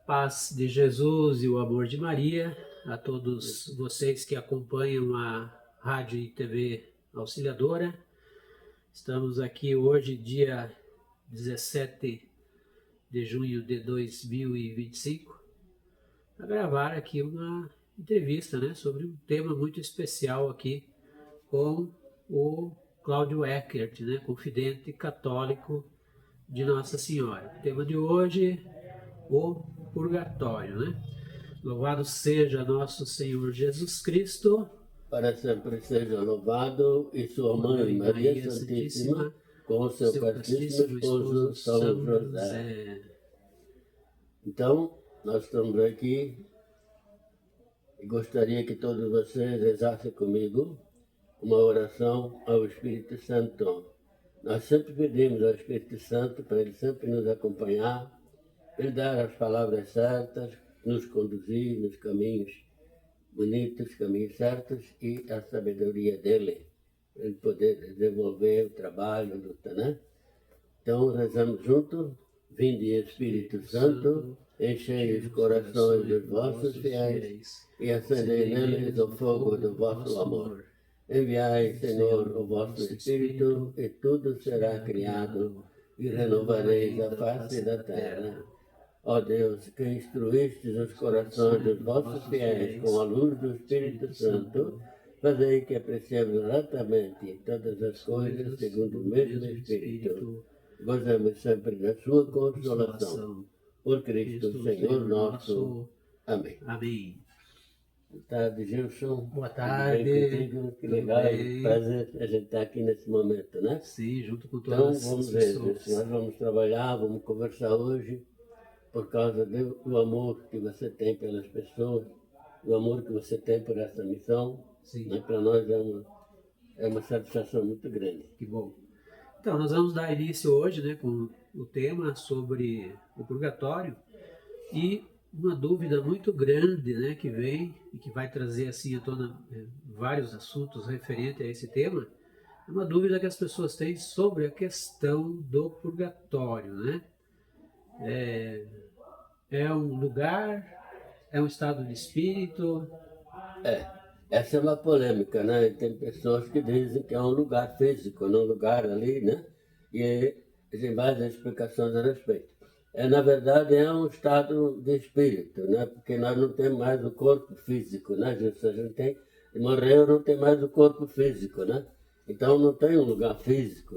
Paz de Jesus e o amor de Maria a todos vocês que acompanham a Rádio e TV Auxiliadora. Estamos aqui hoje, dia 17 de junho de 2025, para gravar aqui uma entrevista, sobre um tema muito especial aqui com o Cláudio Eckert, confidente católico de Nossa Senhora. O tema de hoje, o purgatório, Louvado seja nosso Senhor Jesus Cristo. Para sempre seja louvado, e sua mãe, Maria Santíssima, com o seu castíssimo esposo, São José. Então, nós estamos aqui e gostaria que todos vocês rezassem comigo uma oração ao Espírito Santo. Nós sempre pedimos ao Espírito Santo para ele sempre nos acompanhar, ele dar as palavras certas, nos conduzir nos caminhos bonitos, caminhos certos e a sabedoria dele, para ele poder desenvolver o trabalho, a luta, Então, rezamos juntos. Vinde, Espírito Santo, enchei os corações dos vossos fiéis e acendei neles o fogo do vosso amor. Enviai, Senhor, o vosso Espírito, e tudo será criado, e renovareis a face da terra. Ó Deus, que instruístes os corações dos vossos fiéis com a luz do Espírito Santo, fazei que apreciemos retamente todas as coisas segundo o mesmo Espírito. Gozemos sempre da sua consolação. Por Cristo, Senhor nosso. Amém. Amém. Boa tarde, Gilson. Boa tarde. Tudo bem contigo? Que legal, prazer a gente estar aqui nesse momento, Sim, junto com Então, todas vamos as ver, pessoas. nós vamos trabalhar, vamos conversar hoje, por causa do amor que você tem pelas pessoas, do amor que você tem por essa missão. Sim. Para nós é uma satisfação muito grande. Que bom. Então, nós vamos dar início hoje, com o tema sobre o purgatório e uma dúvida muito grande, que vem e que vai trazer assim à tona vários assuntos referentes a esse tema. É uma dúvida que as pessoas têm sobre a questão do purgatório, É um lugar, é um estado de espírito? Essa é uma polêmica, Tem pessoas que dizem que é um lugar físico, não um lugar ali, E tem várias explicações a respeito. Na verdade, é um estado de espírito, Porque nós não temos mais o corpo físico, Se a gente morreu, não tem mais o corpo físico, Então não tem um lugar físico,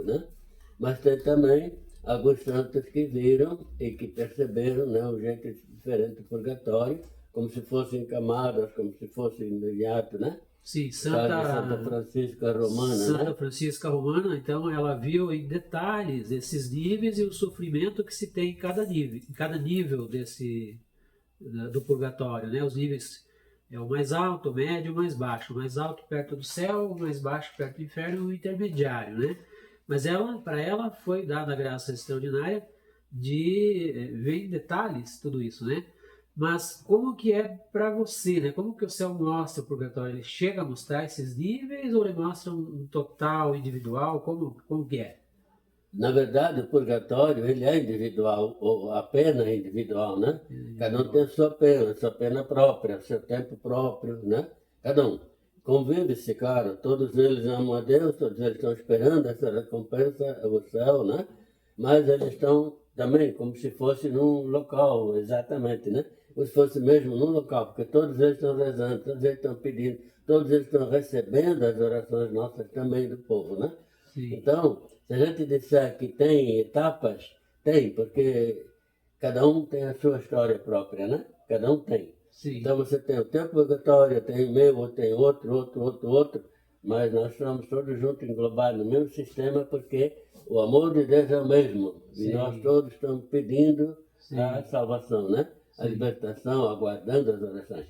Mas tem também alguns santos que viram e que perceberam, um jeito diferente do purgatório, como se fossem camadas, como se fossem imediato, Sim, Santa Francisca Romana, Santa Francisca Romana, então ela viu em detalhes esses níveis e o sofrimento que se tem em cada nível do purgatório, Os níveis é o mais alto, o médio, o mais baixo. O mais alto perto do céu, o mais baixo perto do inferno e o intermediário, Mas para ela foi dada a graça extraordinária de ver em detalhes tudo isso, Mas como que é para você, Como que o céu mostra o purgatório? Ele chega a mostrar esses níveis ou ele mostra um total individual? Como que é? Na verdade, o purgatório, ele é individual, ou a pena é individual, Cada um tem a sua pena própria, seu tempo próprio, Cada um. Convive-se, claro, todos eles amam a Deus, todos eles estão esperando essa recompensa, o céu, Mas eles estão também como se fosse num local, exatamente, Como se fosse mesmo num local, porque todos eles estão rezando, todos eles estão pedindo, todos eles estão recebendo as orações nossas também do povo, Sim. Então, se a gente disser que tem etapas, tem, porque cada um tem a sua história própria, Cada um tem. Sim. Então você tem o teu purgatório, tem o meu, ou tem outro, mas nós estamos todos juntos englobados no mesmo sistema, porque o amor de Deus é o mesmo. Sim. E nós todos estamos pedindo a salvação, A Sim. libertação, aguardando as orações.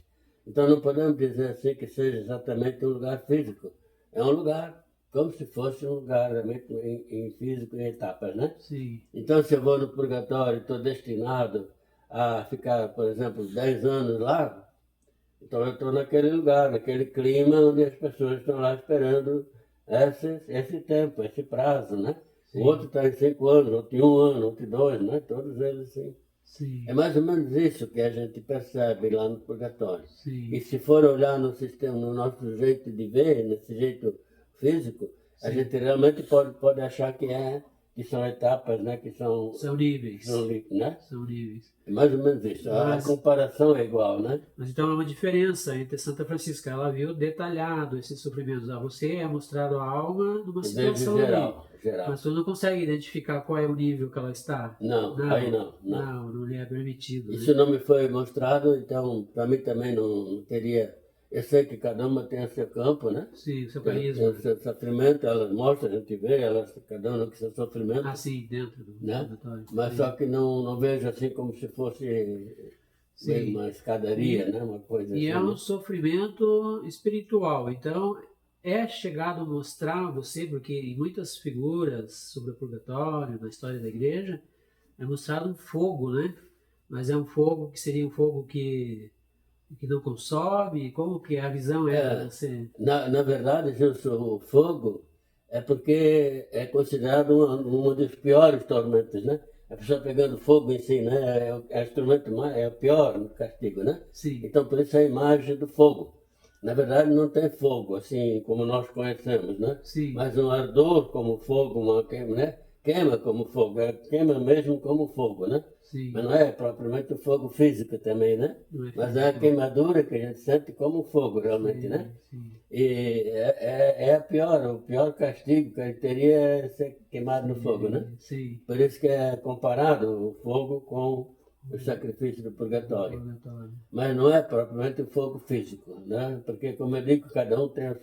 Então não podemos dizer assim que seja exatamente um lugar físico. É um lugar como se fosse um lugar realmente em físico, em etapas, Sim. Então se eu vou no purgatório, estou destinado a ficar, por exemplo, 10 anos lá, então eu estou naquele lugar, naquele clima onde as pessoas estão lá esperando esse tempo, esse prazo, Sim. O outro está em 5 anos, outro em 1 ano, outro em 2, Todos eles assim. Sim. É mais ou menos isso que a gente percebe lá no purgatório. Sim. E se for olhar no sistema, no nosso jeito de ver, nesse jeito físico, a gente realmente pode achar que são etapas, né? São níveis. Né? São níveis. É mais ou menos isso. A comparação é igual, né? Mas então há uma diferença entre Santa Francisca. Ela viu detalhado esses sofrimentos. Você é mostrado a alma numa situação geral. Mas tu não consegue identificar qual é o nível que ela está. Não, aí não. Não lhe é permitido. Isso não me foi mostrado, então para mim também não teria. Eu sei que cada uma tem o seu campo, né? Sim, o seu carisma. Tem o seu sofrimento, elas mostram, a gente vê, cada uma com seu sofrimento. Ah, sim, dentro do purgatório. Mas só que não vejo assim como se fosse uma escadaria, né? Uma coisa assim. E é um sofrimento espiritual, então é chegado a mostrar a você, porque em muitas figuras sobre o purgatório, na história da igreja, é mostrado um fogo, né? Mas é um fogo que seria um fogo que não consome? Como que a visão é você? Na verdade, o fogo é porque é considerado um dos piores tormentos, né? A pessoa pegando fogo em si, né? É o instrumento é o pior castigo, né? Sim. Então, por isso a imagem do fogo. Na verdade, não tem fogo, assim como nós conhecemos, né? Sim. Mas um ardor como fogo, né? Queima como fogo, queima mesmo como fogo, né? Sim. Mas não é propriamente o fogo físico também, né? Mas é a queimadura que a gente sente como fogo, realmente, né? Sim. E o pior castigo que ele teria é ser queimado no fogo, né? Sim. Por isso que é comparado o fogo com o sacrifício do purgatório. Mas não é propriamente o fogo físico, né? Porque, como eu digo, cada um tem a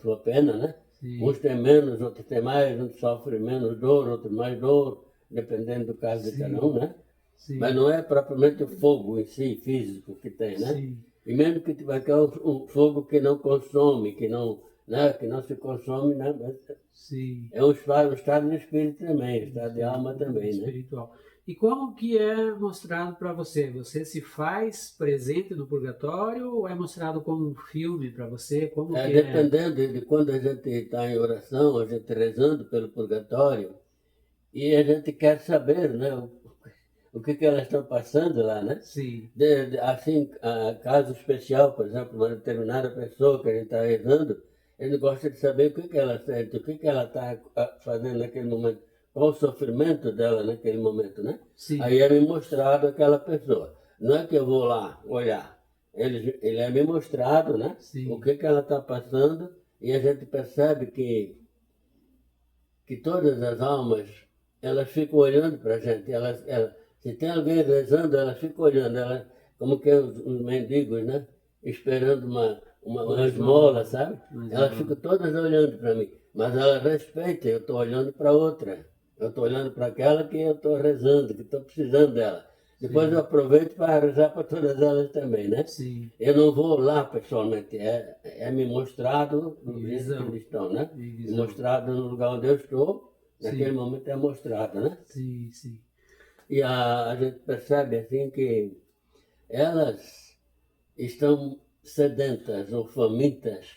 sua pena, né? Sim. Uns têm menos, outros têm mais, uns sofrem menos dor, outros mais dor, dependendo do caso de cada um, né? Sim. Mas não é propriamente o fogo em si, físico, que tem, né? Sim. E mesmo que tiver que é um fogo que não consome, que não se consome, né? Mas sim. É um estado de espírito também, um estado de alma também, espiritual. Né? E como que é mostrado para você? Você se faz presente no purgatório ou é mostrado como um filme para você? Como que dependendo de quando a gente está em oração, a gente rezando pelo purgatório, e a gente quer saber, né? O que elas estão passando lá, né? Sim. Assim, caso especial, por exemplo, uma determinada pessoa que a gente está rezando, ele gosta de saber o que ela sente, o que ela está fazendo naquele momento, qual o sofrimento dela naquele momento, né? Sim. Aí é me mostrado aquela pessoa. Não é que eu vou lá olhar, ele é me mostrado, né? Sim. O que ela está passando, e a gente percebe que todas as almas, elas ficam olhando para a gente, se tem alguém rezando, elas ficam olhando, como que os mendigos, né? Esperando uma esmola, sabe? Elas ficam todas olhando para mim, mas elas respeitam, eu estou olhando para outra. Eu estou olhando para aquela que eu estou rezando, que estou precisando dela. Depois eu aproveito para rezar para todas elas também, né? Sim. Eu não vou lá pessoalmente, é me mostrado no jeito que eles estão, né? Me mostrado no lugar onde eu estou, naquele momento é mostrado, né? Sim, sim. E a gente percebe assim que elas estão sedentas ou famintas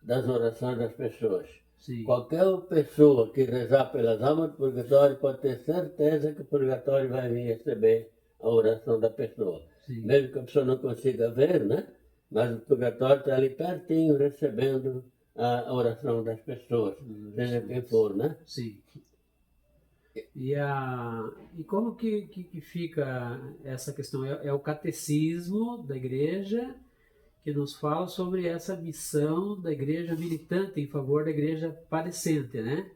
das orações das pessoas. Sim. Qualquer pessoa que rezar pelas almas do purgatório pode ter certeza que o purgatório vai vir receber a oração da pessoa. Sim. Mesmo que a pessoa não consiga ver, né? Mas o purgatório está ali pertinho recebendo a oração das pessoas, seja quem for, né? Sim. E como que fica essa questão? É o catecismo da igreja que nos fala sobre essa missão da igreja militante em favor da igreja padecente, né?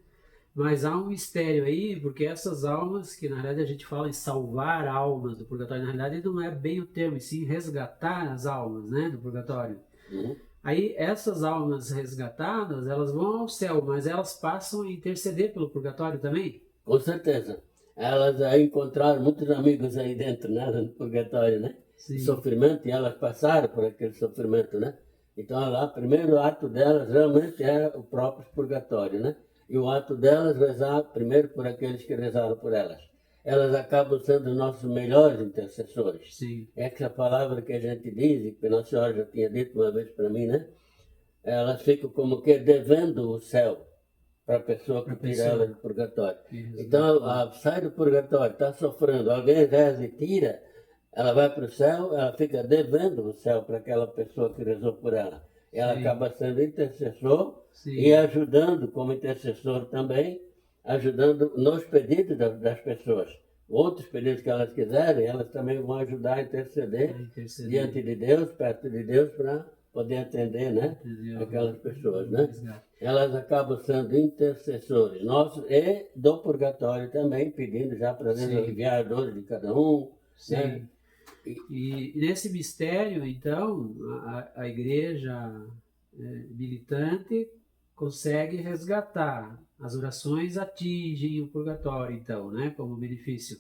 Mas há um mistério aí, porque essas almas, que na realidade a gente fala em salvar almas do purgatório, na realidade não é bem o termo, e sim resgatar as almas, né, do purgatório. Uhum. Aí essas almas resgatadas, elas vão ao céu, mas elas passam a interceder pelo purgatório também? Com certeza. Elas aí encontraram muitos amigos aí dentro, né, no purgatório, né? Sim. Sofrimento, e elas passaram por aquele sofrimento, né? Então lá, o primeiro ato delas realmente é o próprio purgatório, né? E o ato delas rezar primeiro por aqueles que rezaram por elas. Elas acabam sendo os nossos melhores intercessores. Sim. Essa palavra que a gente diz, e que Nossa Senhora já tinha dito uma vez para mim, né? Elas ficam como que devendo o céu. para a pessoa que tira ela do purgatório. Então, sai do purgatório, está sofrendo, alguém reza e tira, ela vai para o céu, ela fica devendo o céu para aquela pessoa que rezou por ela. Ela acaba sendo intercessor e ajudando, como intercessor também, ajudando nos pedidos das pessoas. Outros pedidos que elas quiserem, elas também vão ajudar a interceder diante de Deus, perto de Deus, para poder atender, né, aquelas pessoas, né? Elas acabam sendo intercessores nossos e do purgatório também, pedindo já para Deus aliviar a dor de cada um. Sim. Né? E nesse mistério, então, a igreja militante consegue resgatar. As orações atingem o purgatório, então, né, como benefício.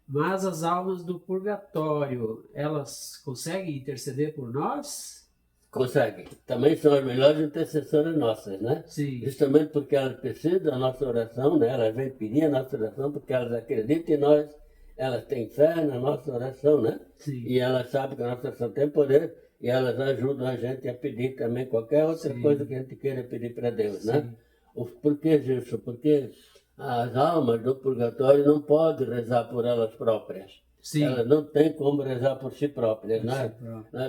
Mas as almas do purgatório, elas conseguem interceder por nós? Conseguem. Também são as melhores intercessoras nossas, né? Sim. Justamente porque elas precisam da nossa oração, né? Elas vêm pedir a nossa oração porque elas acreditam em nós, elas têm fé na nossa oração, né? Sim. E elas sabem que a nossa oração tem poder e elas ajudam a gente a pedir também qualquer outra coisa que a gente queira pedir para Deus, né? Por que isso? Porque as almas do purgatório não podem rezar por elas próprias. Elas não têm como rezar por si próprias, né?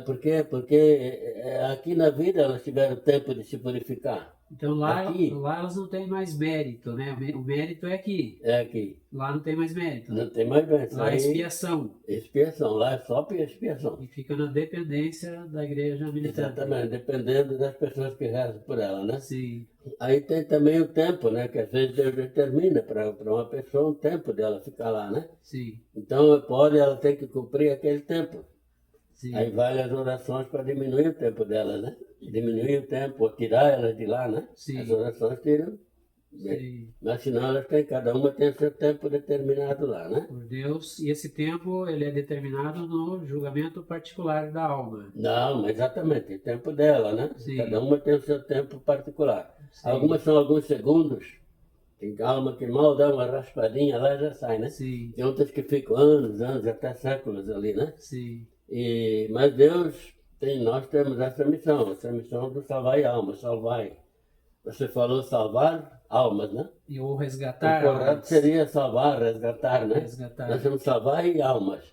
Por quê? Porque aqui na vida elas tiveram tempo de se purificar. Então lá elas não têm mais mérito, né? O mérito é aqui. É aqui. Lá não tem mais mérito. Não tem mais mérito. Lá é expiação. Expiação, lá é só expiação. E fica na dependência da igreja militante. Exatamente, dependendo das pessoas que rezam por ela, né? Sim. Aí tem também o tempo, né? Que às vezes Deus determina para uma pessoa um tempo dela ficar lá, né? Sim. Então ela tem que cumprir aquele tempo. Sim. Aí vale as orações para diminuir o tempo dela, né? Diminuir o tempo, ou tirar elas de lá, né? Sim. As orações tiram. Sim. Mas senão elas têm, cada uma tem o seu tempo determinado lá, né? Por Deus, e esse tempo ele é determinado no julgamento particular da alma. Não, exatamente, o tempo dela, né? Sim. Cada uma tem o seu tempo particular. Sim. Algumas são alguns segundos, tem alma que mal dá uma raspadinha lá já sai, né? Sim. Tem outras que ficam anos, até séculos ali, né? Sim. Mas Deus nós temos essa missão de salvar almas, salvar. Você falou salvar almas, né? E ou resgatar. O correto seria salvar, resgatar, né? Resgatar. Nós temos salvar almas.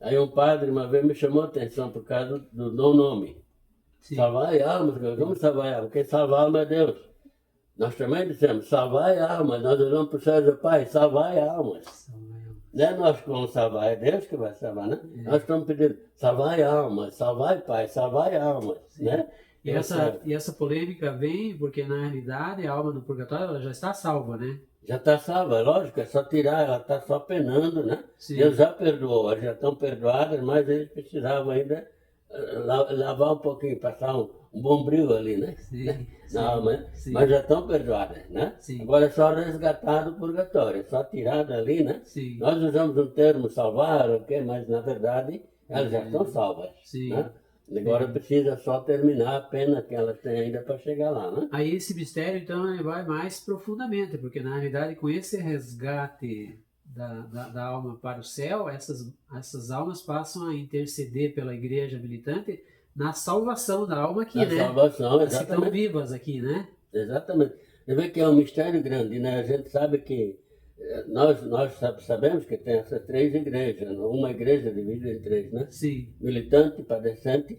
Aí um padre uma vez me chamou a atenção por causa do nome. Sim. Salvar almas, vamos salvar almas. Quem salva alma é Deus. Nós também dissemos, salvar almas. Nós olhamos para o céu do Pai, salvar almas. Não é nós que vamos salvar, é Deus que vai salvar, né? Nós estamos pedindo, salvar almas, salvar Pai, salvar almas, né? E essa polêmica vem porque, na realidade, a alma no purgatório ela já está salva, né? Já está salva, é lógico, é só tirar, ela está só penando, né? Sim. Deus já perdoou, elas já estão perdoadas, mas eles precisavam ainda lavar um pouquinho, passar um bombril ali, né? Sim. Na alma, mas já estão perdoadas, né? Sim. Agora é só resgatar do purgatório, é só tirar dali, né? Sim. Nós usamos um termo salvar, mas na verdade elas já estão salvas. Sim. Né? Agora precisa só terminar a pena que elas têm ainda para chegar lá, né? Aí esse mistério, então, ele vai mais profundamente, porque na realidade com esse resgate da alma para o céu, essas almas passam a interceder pela igreja militante na salvação da alma aqui, né? Na salvação, As que exatamente. estão vivas aqui, né? Exatamente. Você vê que é um mistério grande, né? A gente sabe que nós sabemos que tem essas três igrejas, uma igreja dividida em três, né? Sim. Militante, padecente,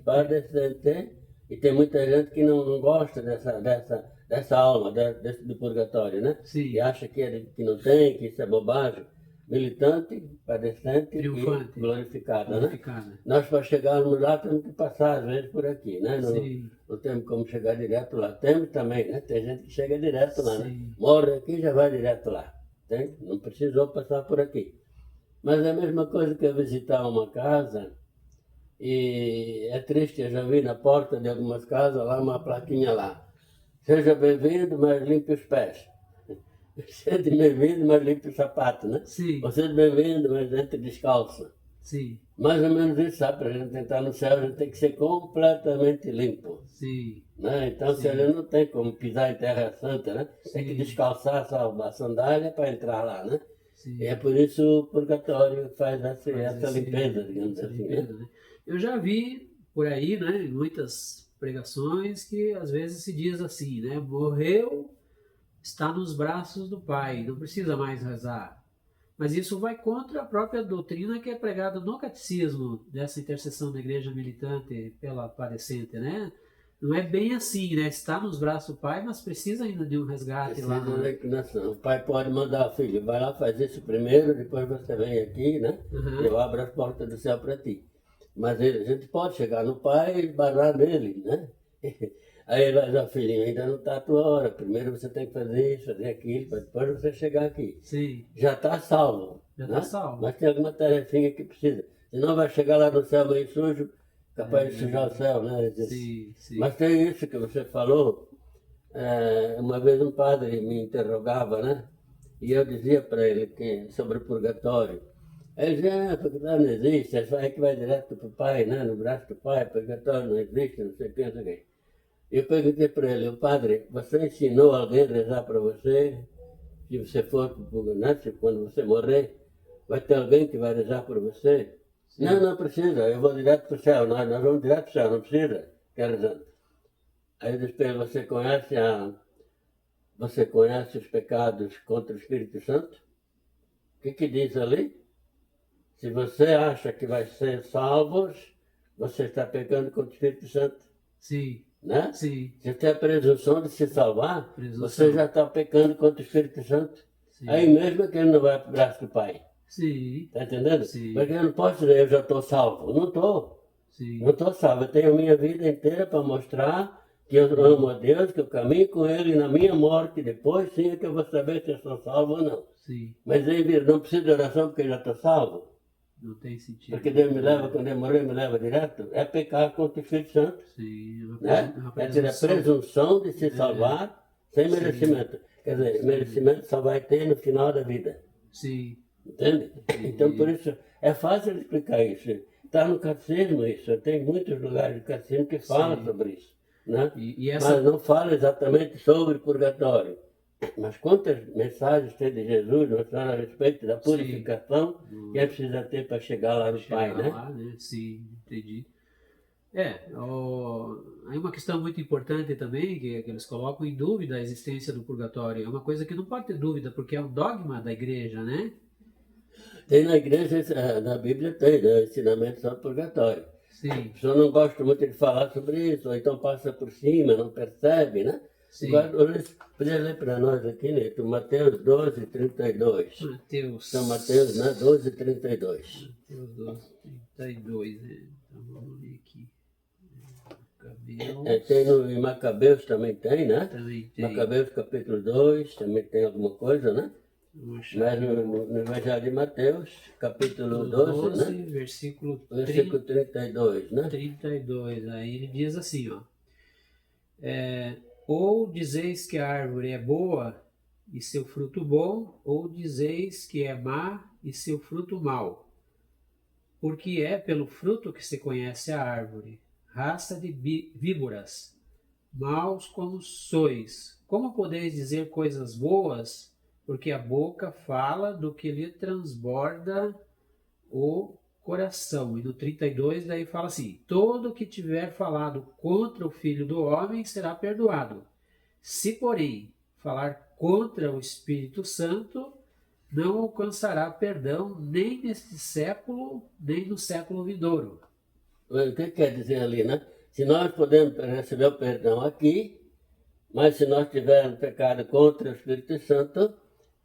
e tem muita gente que não gosta dessa alma, do purgatório, né? Sim. E acha que não tem, que isso é bobagem. Militante, padecente Triunfante. E glorificada, né? Glorificada. Nós, para chegarmos lá, temos que passar, às vezes, por aqui, né? Sim. Não temos como chegar direto lá. Temos também, né? Tem gente que chega direto lá, né? Sim. Morre aqui e já vai direto lá. Tem? Não precisou passar por aqui. Mas é a mesma coisa que eu visitar uma casa, e é triste, eu já vi na porta de algumas casas lá uma plaquinha lá. Seja bem-vindo, mas limpe os pés. Seja bem-vindo, mas limpe o sapato, né? Sim. Você é bem-vindo, mas entre descalço. Sim. Mais ou menos isso, sabe? Para a gente entrar no céu, a gente tem que ser completamente limpo. Sim. Né? Então, se ele não tem como pisar em terra santa, né? Tem que descalçar a sandália para entrar lá, né? Sim. E é por isso o purgatório faz essa limpeza, digamos assim. Limpeza, né? Eu já vi por aí, né, em muitas pregações, que às vezes se diz assim, né? Morreu está nos braços do Pai, não precisa mais rezar. Mas isso vai contra a própria doutrina que é pregada no catecismo dessa intercessão da igreja militante pela padecente, né? Não é bem assim, né? Está nos braços do Pai, mas precisa ainda de um resgate Precisa lá. da inclinação. O pai pode mandar, filho, vai lá, faz isso primeiro, depois você vem aqui, né? Eu abro as portas do céu para ti. Mas a gente pode chegar no pai e barrar nele, né? Aí ele vai dizer, filhinho, ainda não está a tua hora. Primeiro você tem que fazer isso, fazer aquilo, para depois você chegar aqui. Sim. Já está salvo. Já né? está salvo. Mas tem alguma tarefinha que precisa. Senão vai chegar lá no céu meio sujo, capaz de sujar o céu, né? Sim, sim. Mas tem isso que você falou. Uma vez um padre me interrogava, né? E eu dizia para ele que sobre o purgatório. Ele dizia, purgatório não existe, é que vai direto para o Pai, né? No braço do Pai, purgatório não existe, não sei o que, não sei o que. Eu perguntei para ele, padre, você ensinou alguém a rezar para você? Se você for para o purgatório, quando você morrer, vai ter alguém que vai rezar por você? Sim. Não precisa, eu vou direto para o céu, nós vamos direto para o céu, não precisa, quer rezando. Aí eu disse para ele, você conhece os pecados contra o Espírito Santo? O que diz ali? Se você acha que vai ser salvo, você está pecando contra o Espírito Santo. Sim. Né? Sim. Se tem a presunção de se salvar, você já está pecando contra o Espírito Santo. Sim. Aí mesmo que ele não vai para o braço do Pai. Sim. Está entendendo? Sim. Porque eu não posso dizer, eu já estou salvo. Não estou. Não estou salvo. Eu tenho a minha vida inteira para mostrar que eu amo a Deus, que eu caminho com Ele, e na minha morte depois sim é que eu vou saber se eu sou salvo ou não. Sim. Mas aí não preciso de oração porque eu já estou salvo. Não tem sentido. Porque Deus me leva, quando eu morrer, me leva direto. É pecar contra o Espírito Santo. Sim. Né? É ter a presunção de se salvar sem merecimento. Quer dizer, merecimento só vai ter no final da vida. Sim. Entende? Então, por isso, é fácil explicar isso. Está no catecismo isso. Tem muitos lugares do catecismo que falam sobre isso. Né? Mas não fala exatamente sobre purgatório. Mas quantas mensagens tem de Jesus mostrando a respeito da purificação que é preciso ter para chegar lá no Pai, né? Lá, né? Sim, entendi. Aí uma questão muito importante também, que eles colocam em dúvida a existência do purgatório. É uma coisa que não pode ter dúvida, porque é um dogma da igreja, né? Tem na igreja, na Bíblia tem, né? Ensinamento sobre purgatório. Sim. A pessoa não gosta muito de falar sobre isso, ou então passa por cima, não percebe, né? Sim. Agora, podia ler para nós aqui, Neto, Mateus 12, 32. São Mateus, né? 12, 32. Mateus 12, 32, né? Então vamos ler aqui. Tem em Macabeus também tem, né? Também tem. Macabeus capítulo 2, também tem alguma coisa, né? Mas no Evangelho de Mateus, capítulo 12, né? Versículo 32, né? 32, aí ele diz assim, ó. Ou dizeis que a árvore é boa e seu fruto bom, ou dizeis que é má e seu fruto mau. Porque é pelo fruto que se conhece a árvore, raça de víboras, maus como sois. Como podeis dizer coisas boas? Porque a boca fala do que lhe transborda o coração. E no 32 daí fala assim, todo que tiver falado contra o Filho do Homem será perdoado. Se, porém, falar contra o Espírito Santo, não alcançará perdão nem neste século, nem no século vindouro. O que quer dizer ali, né? Se nós podemos receber o perdão aqui, mas se nós tivermos pecado contra o Espírito Santo,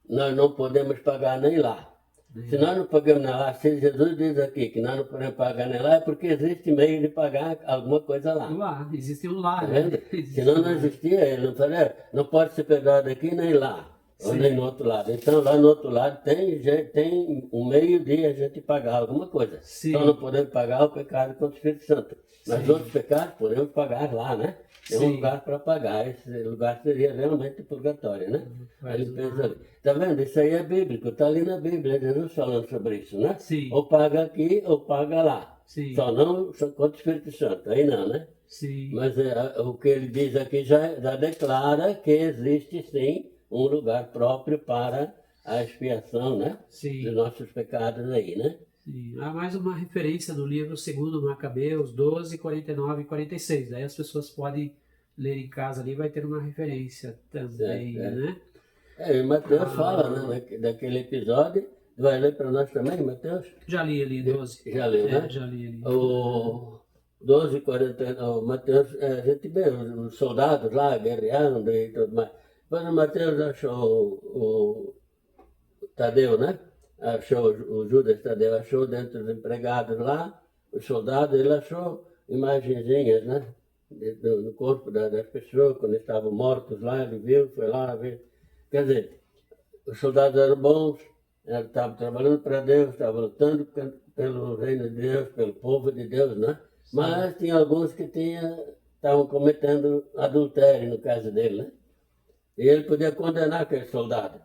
nós não podemos pagar nem lá. Se nós não pagamos nem lá, se Jesus diz aqui que nós não podemos pagar nem lá, é porque existe meio de pagar alguma coisa lá. Lá, existe um lá, tá né? Senão não existia, ele não falou, não pode ser perdoado aqui nem lá, ou nem no outro lado. Então lá no outro lado tem um meio de a gente pagar alguma coisa. Sim. Então não podemos pagar o pecado contra o Espírito Santo. Mas outros pecados podemos pagar lá, né? Tem um lugar para pagar, esse lugar seria realmente o purgatório, né? Aí ele pensa ali. Tá vendo? Isso aí é bíblico, tá ali na Bíblia, Jesus falando sobre isso, né? Sim. Ou paga aqui ou paga lá. Sim. Só não contra o Espírito Santo, aí não, né? Sim. Mas o que ele diz aqui já declara que existe sim um lugar próprio para a expiação, né? Sim. Dos nossos pecados aí, né? Sim. Há mais uma referência no livro segundo Macabeus 12, 49 e 46. Daí as pessoas podem ler em casa ali, vai ter uma referência também, né? E Mateus fala, né, daquele episódio. Vai ler para nós também, Mateus? Já li ali, 12. Já leu, né? Já li ali. O 12, 40, o Mateus, a gente vê os soldados lá guerreando e tudo mais. Depois o Mateus achou o Tadeu, né? Achou o Judas Tadeu, achou dentro dos empregados lá, os soldados, ele achou imagenzinhas, né? No corpo das pessoas, quando estavam mortos lá, ele viu, foi lá ver. Quer dizer, os soldados eram bons, estavam trabalhando para Deus, estavam lutando pelo reino de Deus, pelo povo de Deus, né? Sim. Mas tinha alguns que estavam cometendo adultério, no caso dele, né? E ele podia condenar aquele soldado.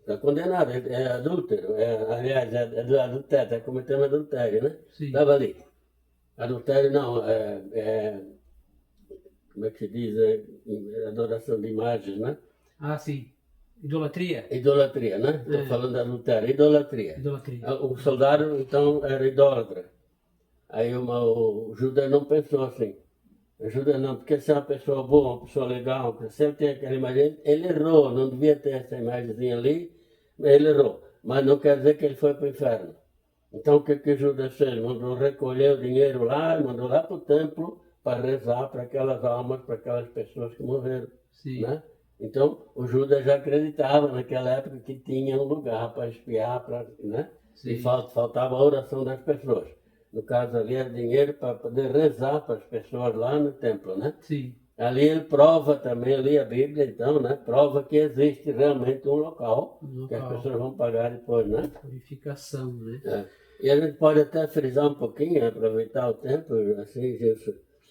Está condenado, é adúltero, aliás, é adultério, está cometendo adultério, né? Estava ali. Adultério não, como é que se diz? Adoração de imagens, né? Ah, sim. Idolatria? Idolatria, né? Estou falando de adultério, idolatria. O soldado, então, era idólatra. Aí o Judas não pensou assim. O Judas não, porque se é uma pessoa boa, uma pessoa legal, que sempre tem aquela imagem, ele errou, não devia ter essa imagenzinha ali, ele errou. Mas não quer dizer que ele foi para o inferno. Então o que Judas fez? Mandou recolher o dinheiro lá, mandou lá para o templo para rezar para aquelas almas, para aquelas pessoas que morreram. Sim. Né? Então o Judas já acreditava naquela época que tinha um lugar para espiar, né? E faltava a oração das pessoas. No caso ali era dinheiro para poder rezar para as pessoas lá no templo, né? Sim. Ali ele prova também, ali a Bíblia então, né? Prova que existe realmente um local que as pessoas vão pagar depois, né? Purificação, né? E a gente pode até frisar um pouquinho, aproveitar o tempo, assim,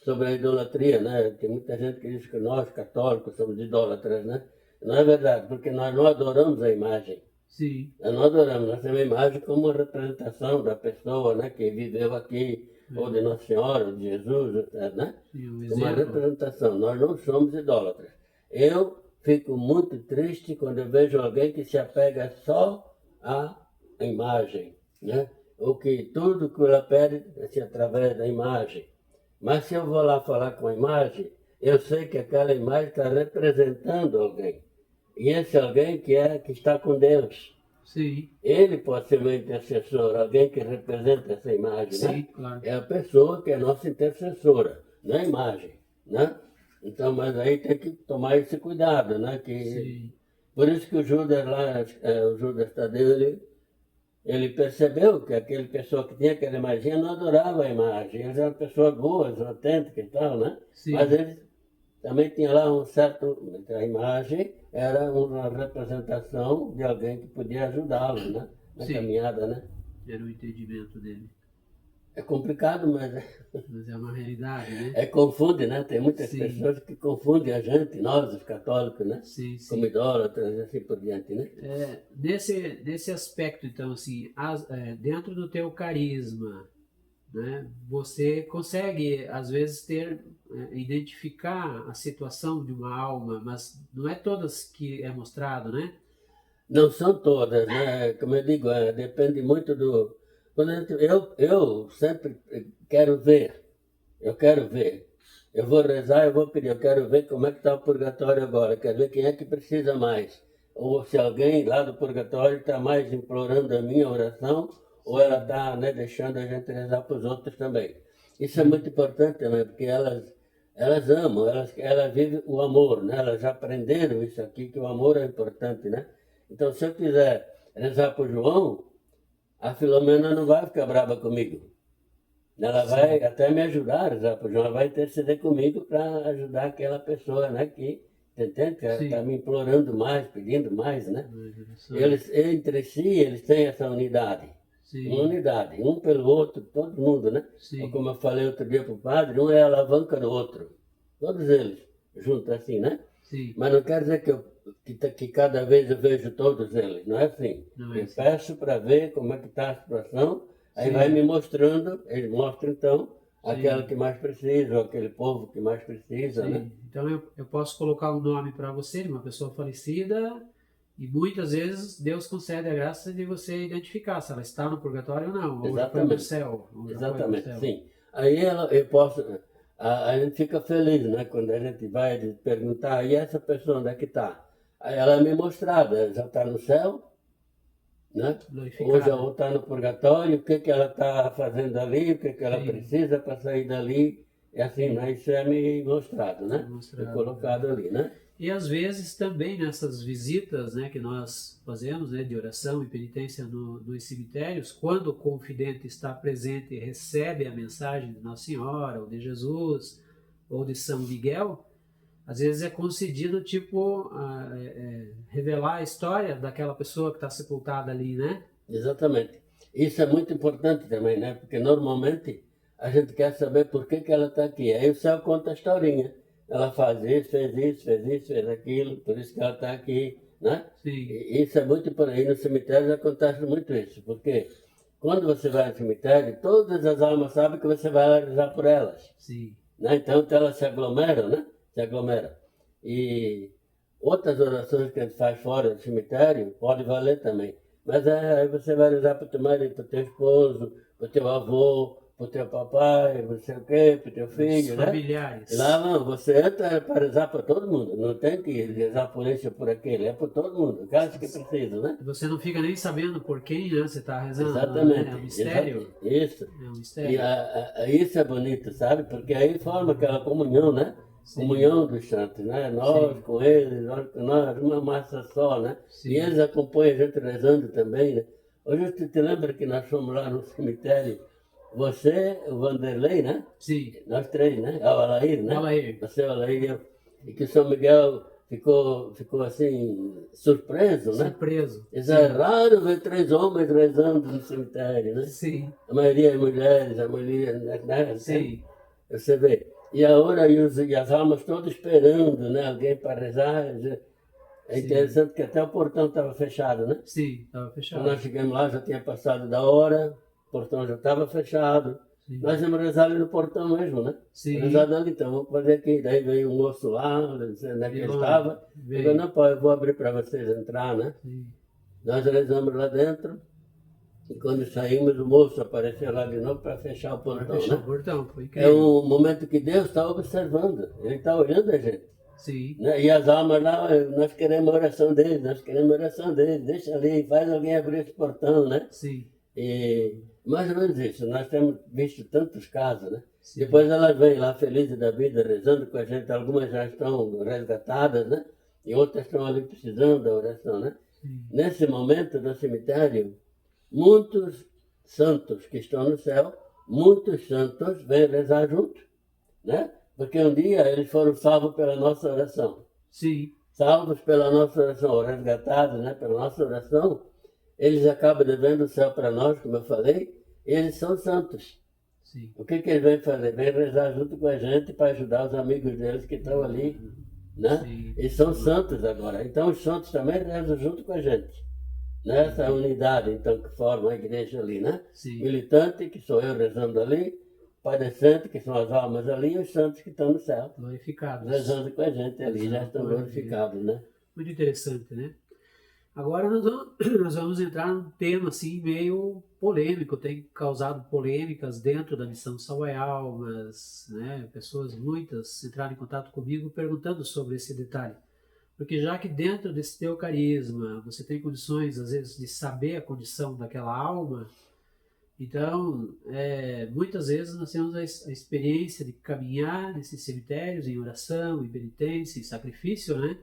sobre a idolatria, né? Tem muita gente que diz que nós, católicos, somos idólatras, né? Não é verdade, porque nós não adoramos a imagem. Sim. Nós não adoramos, nós temos a imagem como uma representação da pessoa, né, que viveu aqui, ou de Nossa Senhora, ou de Jesus, né? Sim, uma representação, nós não somos idólatras. Eu fico muito triste quando eu vejo alguém que se apega só à imagem, né? Ou que tudo que ela pede é através da imagem. Mas se eu vou lá falar com a imagem, eu sei que aquela imagem está representando alguém. E esse alguém que está com Deus. Sim. Ele pode ser meu intercessor, alguém que representa essa imagem, sim, né? Claro. É a pessoa que é nossa intercessora, não é a imagem, né? Então, mas aí tem que tomar esse cuidado, né? Sim. Por isso que o Judas lá, o Judas Tadeu, ele percebeu que aquele pessoa que tinha aquela imagem não adorava a imagem, eles eram pessoas boas, autênticas e tal, né? Sim. Mas eles também tinha lá a imagem era uma representação de alguém que podia ajudá-lo, né? Na caminhada, né? Era o entendimento dele. É complicado, mas é uma realidade, né? Confunde, né? Tem muitas pessoas que confundem a gente, nós, os católicos, né? Sim. Como idólatras e assim por diante, né? Nesse aspecto, então, assim, dentro do teu carisma, né, você consegue, às vezes, identificar a situação de uma alma, mas não é todas que é mostrado, né? Não são todas, né? Como eu digo, depende muito do... Eu sempre quero ver, eu vou rezar, eu vou pedir, eu quero ver como é que está o purgatório agora, quero ver quem é que precisa mais, ou se alguém lá do purgatório está mais implorando a minha oração, ou ela está, né, deixando a gente rezar para os outros também. Isso é muito importante também, porque elas amam, elas vivem o amor, né? Elas já aprenderam isso aqui, que o amor é importante, né? Então, se eu quiser rezar para o João, a Filomena não vai ficar brava comigo. Ela vai até me ajudar a rezar para o João, ela vai interceder comigo para ajudar aquela pessoa, né? Que, entende? Que está me implorando mais, pedindo mais, né? Eles, entre si, eles têm essa unidade. Sim. Uma unidade, um pelo outro, todo mundo, né? Sim. Como eu falei outro dia para o padre, um é a alavanca do outro. Todos eles, juntos assim, né? Sim. Mas não quer dizer que cada vez eu vejo todos eles, não é assim. Não é assim. Eu peço para ver como é que está a situação, aí vai me mostrando, eles mostram então aquela que mais precisa, ou aquele povo que mais precisa, né? Então eu posso colocar um nome para você, de uma pessoa falecida, e muitas vezes Deus concede a graça de você identificar se ela está no purgatório ou não, ou já foi no céu. Exatamente, sim. Aí eu posso, a gente fica feliz, né, quando a gente vai perguntar, e essa pessoa onde é que está? Aí ela é me mostrada, já está no céu, né? Ou já está no purgatório, o que ela está fazendo ali, o que ela precisa para sair dali. É assim, né? Isso é me mostrado, né? É colocado ali, né? E às vezes também nessas visitas, né, que nós fazemos, né, de oração e penitência nos cemitérios, quando o confidente está presente e recebe a mensagem de Nossa Senhora, ou de Jesus, ou de São Miguel, às vezes é concedido, tipo, revelar a história daquela pessoa que está sepultada ali, né? Exatamente. Isso é muito importante também, né? Porque normalmente a gente quer saber por que ela está aqui. Aí o céu conta a historinha. Ela faz isso, fez aquilo, por isso que ela está aqui, né? Sim. E isso é muito por aí. No cemitério acontece muito isso, porque quando você vai ao cemitério, todas as almas sabem que você vai lá rezar por elas. Sim. Né? Então elas se aglomeram, né? Se aglomeram. E outras orações que a gente faz fora do cemitério pode valer também. Mas aí você vai rezar para o teu marido, para o teu esposo, para o teu avô, para o teu papai, não sei o quê, para o teu filho, os né? familiares. E lá não, você entra para rezar para todo mundo, não tem que rezar por esse ou por aquele, é por todo mundo, aqueles que precisam, né? Você não fica nem sabendo por quem, né, você está rezando. Exatamente. Né? É um mistério. Isso. É um mistério. E isso é bonito, sabe? Porque aí forma aquela comunhão, né? Sim. Comunhão dos santos, né? Nós Sim. com eles, nós uma massa só, né? Sim. E eles acompanham a gente rezando também, né? Hoje você te lembra que nós fomos lá no cemitério, você, o Vanderlei, né? Sim. Nós três, né? O Alair, né? Alair. Você, o Alair e eu. E que São Miguel ficou assim, surpreso, né? Surpreso. Isso é raro ver 3 homens rezando no cemitério, né? Sim. A maioria é mulheres, a maioria, né? Sim. Você vê. E a hora e as almas todas esperando, né? Alguém para rezar. É interessante que até o portão estava fechado, né? Sim, estava fechado. Quando nós chegamos lá, já tinha passado da hora, o portão já estava fechado. Sim. Nós íamos rezar ali no portão mesmo, né? Sim. Rezar ali, então vamos fazer aqui. Daí veio um moço lá, não sei onde é que ele estava. Falou, não, pô, eu vou abrir para vocês entrar, né? Sim. Nós rezamos lá dentro. E quando saímos, o moço apareceu lá de novo para fechar o portão, né? O portão, foi é um momento que Deus está observando. Ele está olhando a gente. Sim. Né? E as almas lá, nós queremos a oração deles, deixa ali, faz alguém abrir esse portão, né? Sim. E mais ou menos isso, nós temos visto tantos casos, né? Sim. Depois elas vêm lá felizes da vida, rezando com a gente, algumas já estão resgatadas, né? E outras estão ali precisando da oração, né? Sim. Nesse momento do cemitério, muitos santos que estão no céu, muitos santos vêm rezar junto, né? Porque um dia eles foram salvos pela nossa oração. Sim. Salvos pela nossa oração, ou resgatados, né? Pela nossa oração, eles acabam devendo o céu para nós, como eu falei, e eles são santos. Sim. O que eles vêm fazer? Vêm rezar junto com a gente para ajudar os amigos deles que estão ali, né? Sim. E são santos agora. Então os santos também rezam junto com a gente. Nessa unidade, então, que forma a igreja ali, né? Sim. Militante, que sou eu rezando ali, padecente, que são as almas ali, e os santos que estão no céu. Glorificados. Rezando com a gente ali, já estão glorificados, né? Muito interessante, né? Agora nós vamos entrar num tema assim meio polêmico, tem causado polêmicas dentro da missão Salvai Almas, né? Pessoas muitas entraram em contato comigo perguntando sobre esse detalhe. Porque já que dentro desse teu carisma você tem condições, às vezes, de saber a condição daquela alma, então, muitas vezes nós temos a experiência de caminhar nesses cemitérios em oração, em penitência, em sacrifício, né?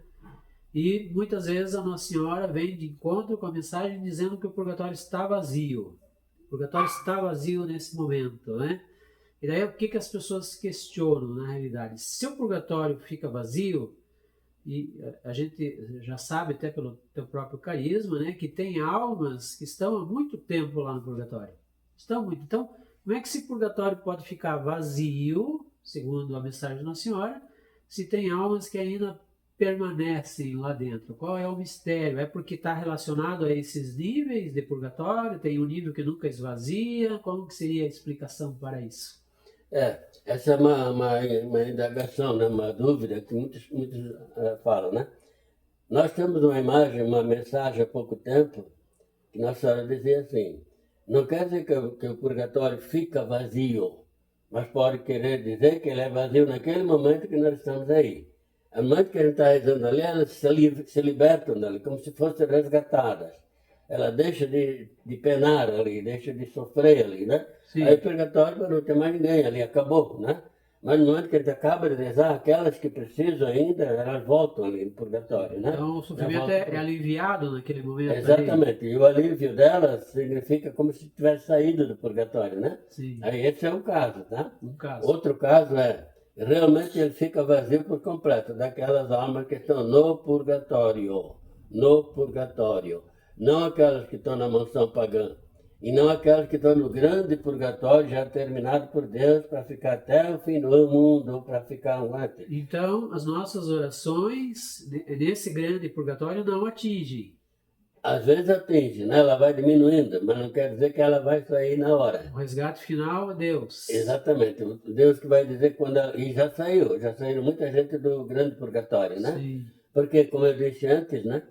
E muitas vezes a Nossa Senhora vem de encontro com a mensagem dizendo que o purgatório está vazio. O purgatório está vazio nesse momento, né? E daí o que as pessoas questionam na realidade? Se o purgatório fica vazio, e a gente já sabe até pelo teu próprio carisma, né, que tem almas que estão há muito tempo lá no purgatório. Então, como é que esse purgatório pode ficar vazio, segundo a mensagem de Nossa Senhora, se tem almas que ainda permanecem lá dentro? Qual é o mistério? É porque está relacionado a esses níveis de purgatório? Tem um nível que nunca esvazia? Como que seria a explicação para isso? Essa é uma indagação, né? Uma dúvida que muitos falam, né? Nós temos uma imagem, uma mensagem há pouco tempo, que Nossa Senhora dizia assim, não quer dizer que o purgatório fica vazio, mas pode querer dizer que ele é vazio naquele momento que nós estamos aí. a momento que a gente está rezando ali, elas se libertam dali, como se fossem resgatadas. Ela deixa de penar ali, deixa de sofrer ali, né? Sim. Aí o purgatório não tem mais ninguém ali, acabou, né? Mas no momento que a gente acaba de rezar, aquelas que precisam ainda, elas voltam ali no purgatório, né? Então o sofrimento é aliviado naquele momento. Exatamente, e o alívio delas significa como se tivesse saído do purgatório, né? Sim. Aí esse é um caso, tá? Um caso. Outro caso é, realmente ele fica vazio por completo, daquelas almas que estão no purgatório. No purgatório. Não aquelas que estão na mansão pagã. E não aquelas que estão no grande purgatório, já terminado por Deus, para ficar até o fim do mundo, para ficar antes. Então, as nossas orações nesse grande purgatório não atingem. Às vezes atinge, né? Ela vai diminuindo, mas não quer dizer que ela vai sair na hora. O resgate final é Deus. Exatamente. Deus que vai dizer quando ela... E já saíram muita gente do grande purgatório, né? Sim. Porque, como eu disse antes, né?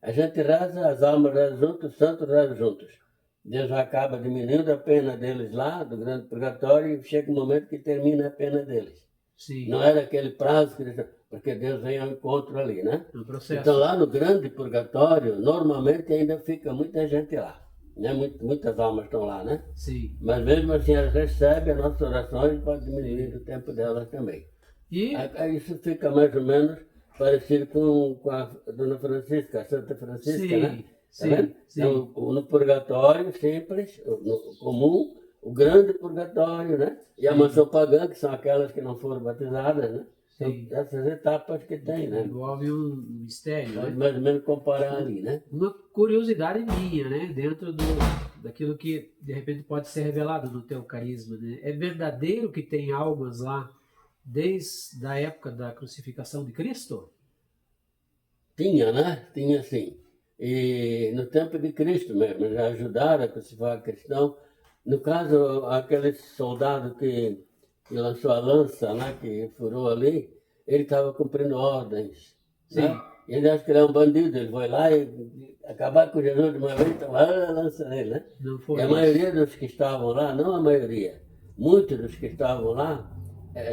A gente reza, as almas rezam juntos, os santos rezam juntos. Deus acaba diminuindo a pena deles lá, do grande purgatório, e chega um momento que termina a pena deles. Sim. Não era aquele prazo que eles... Porque Deus vem ao encontro ali, né? No processo. Então lá no grande purgatório, normalmente ainda fica muita gente lá. Né? Muitas almas estão lá, né? Sim. Mas mesmo assim elas recebem as nossas orações e pode diminuir o tempo delas também. E Isso fica mais ou menos parecido com a Dona Francisca, a Santa Francisca, né? Sim, Tá vendo? sim. Então, no purgatório simples, no comum, o grande purgatório, né? E a mansão pagã, que são aquelas que não foram batizadas, né? São essas etapas que tem, né? Envolve um mistério, Pode né? mais ou menos comparar ali, né? Uma curiosidade minha, né? Dentro daquilo que de repente pode ser revelado no teu carisma, né? É verdadeiro que tem almas lá desde a época da crucificação de Cristo? Tinha, né? Tinha sim. E no tempo de Cristo mesmo, já ajudaram a crucificar cristão. No caso, aquele soldado que lançou a lança, né, que furou ali, ele estava cumprindo ordens. Né? E ele acha que ele é um bandido, ele foi lá e acabar com Jesus de uma vez, então a lança nele, né? Não foi E a isso. maioria dos que estavam lá, não a maioria, muitos dos que estavam lá,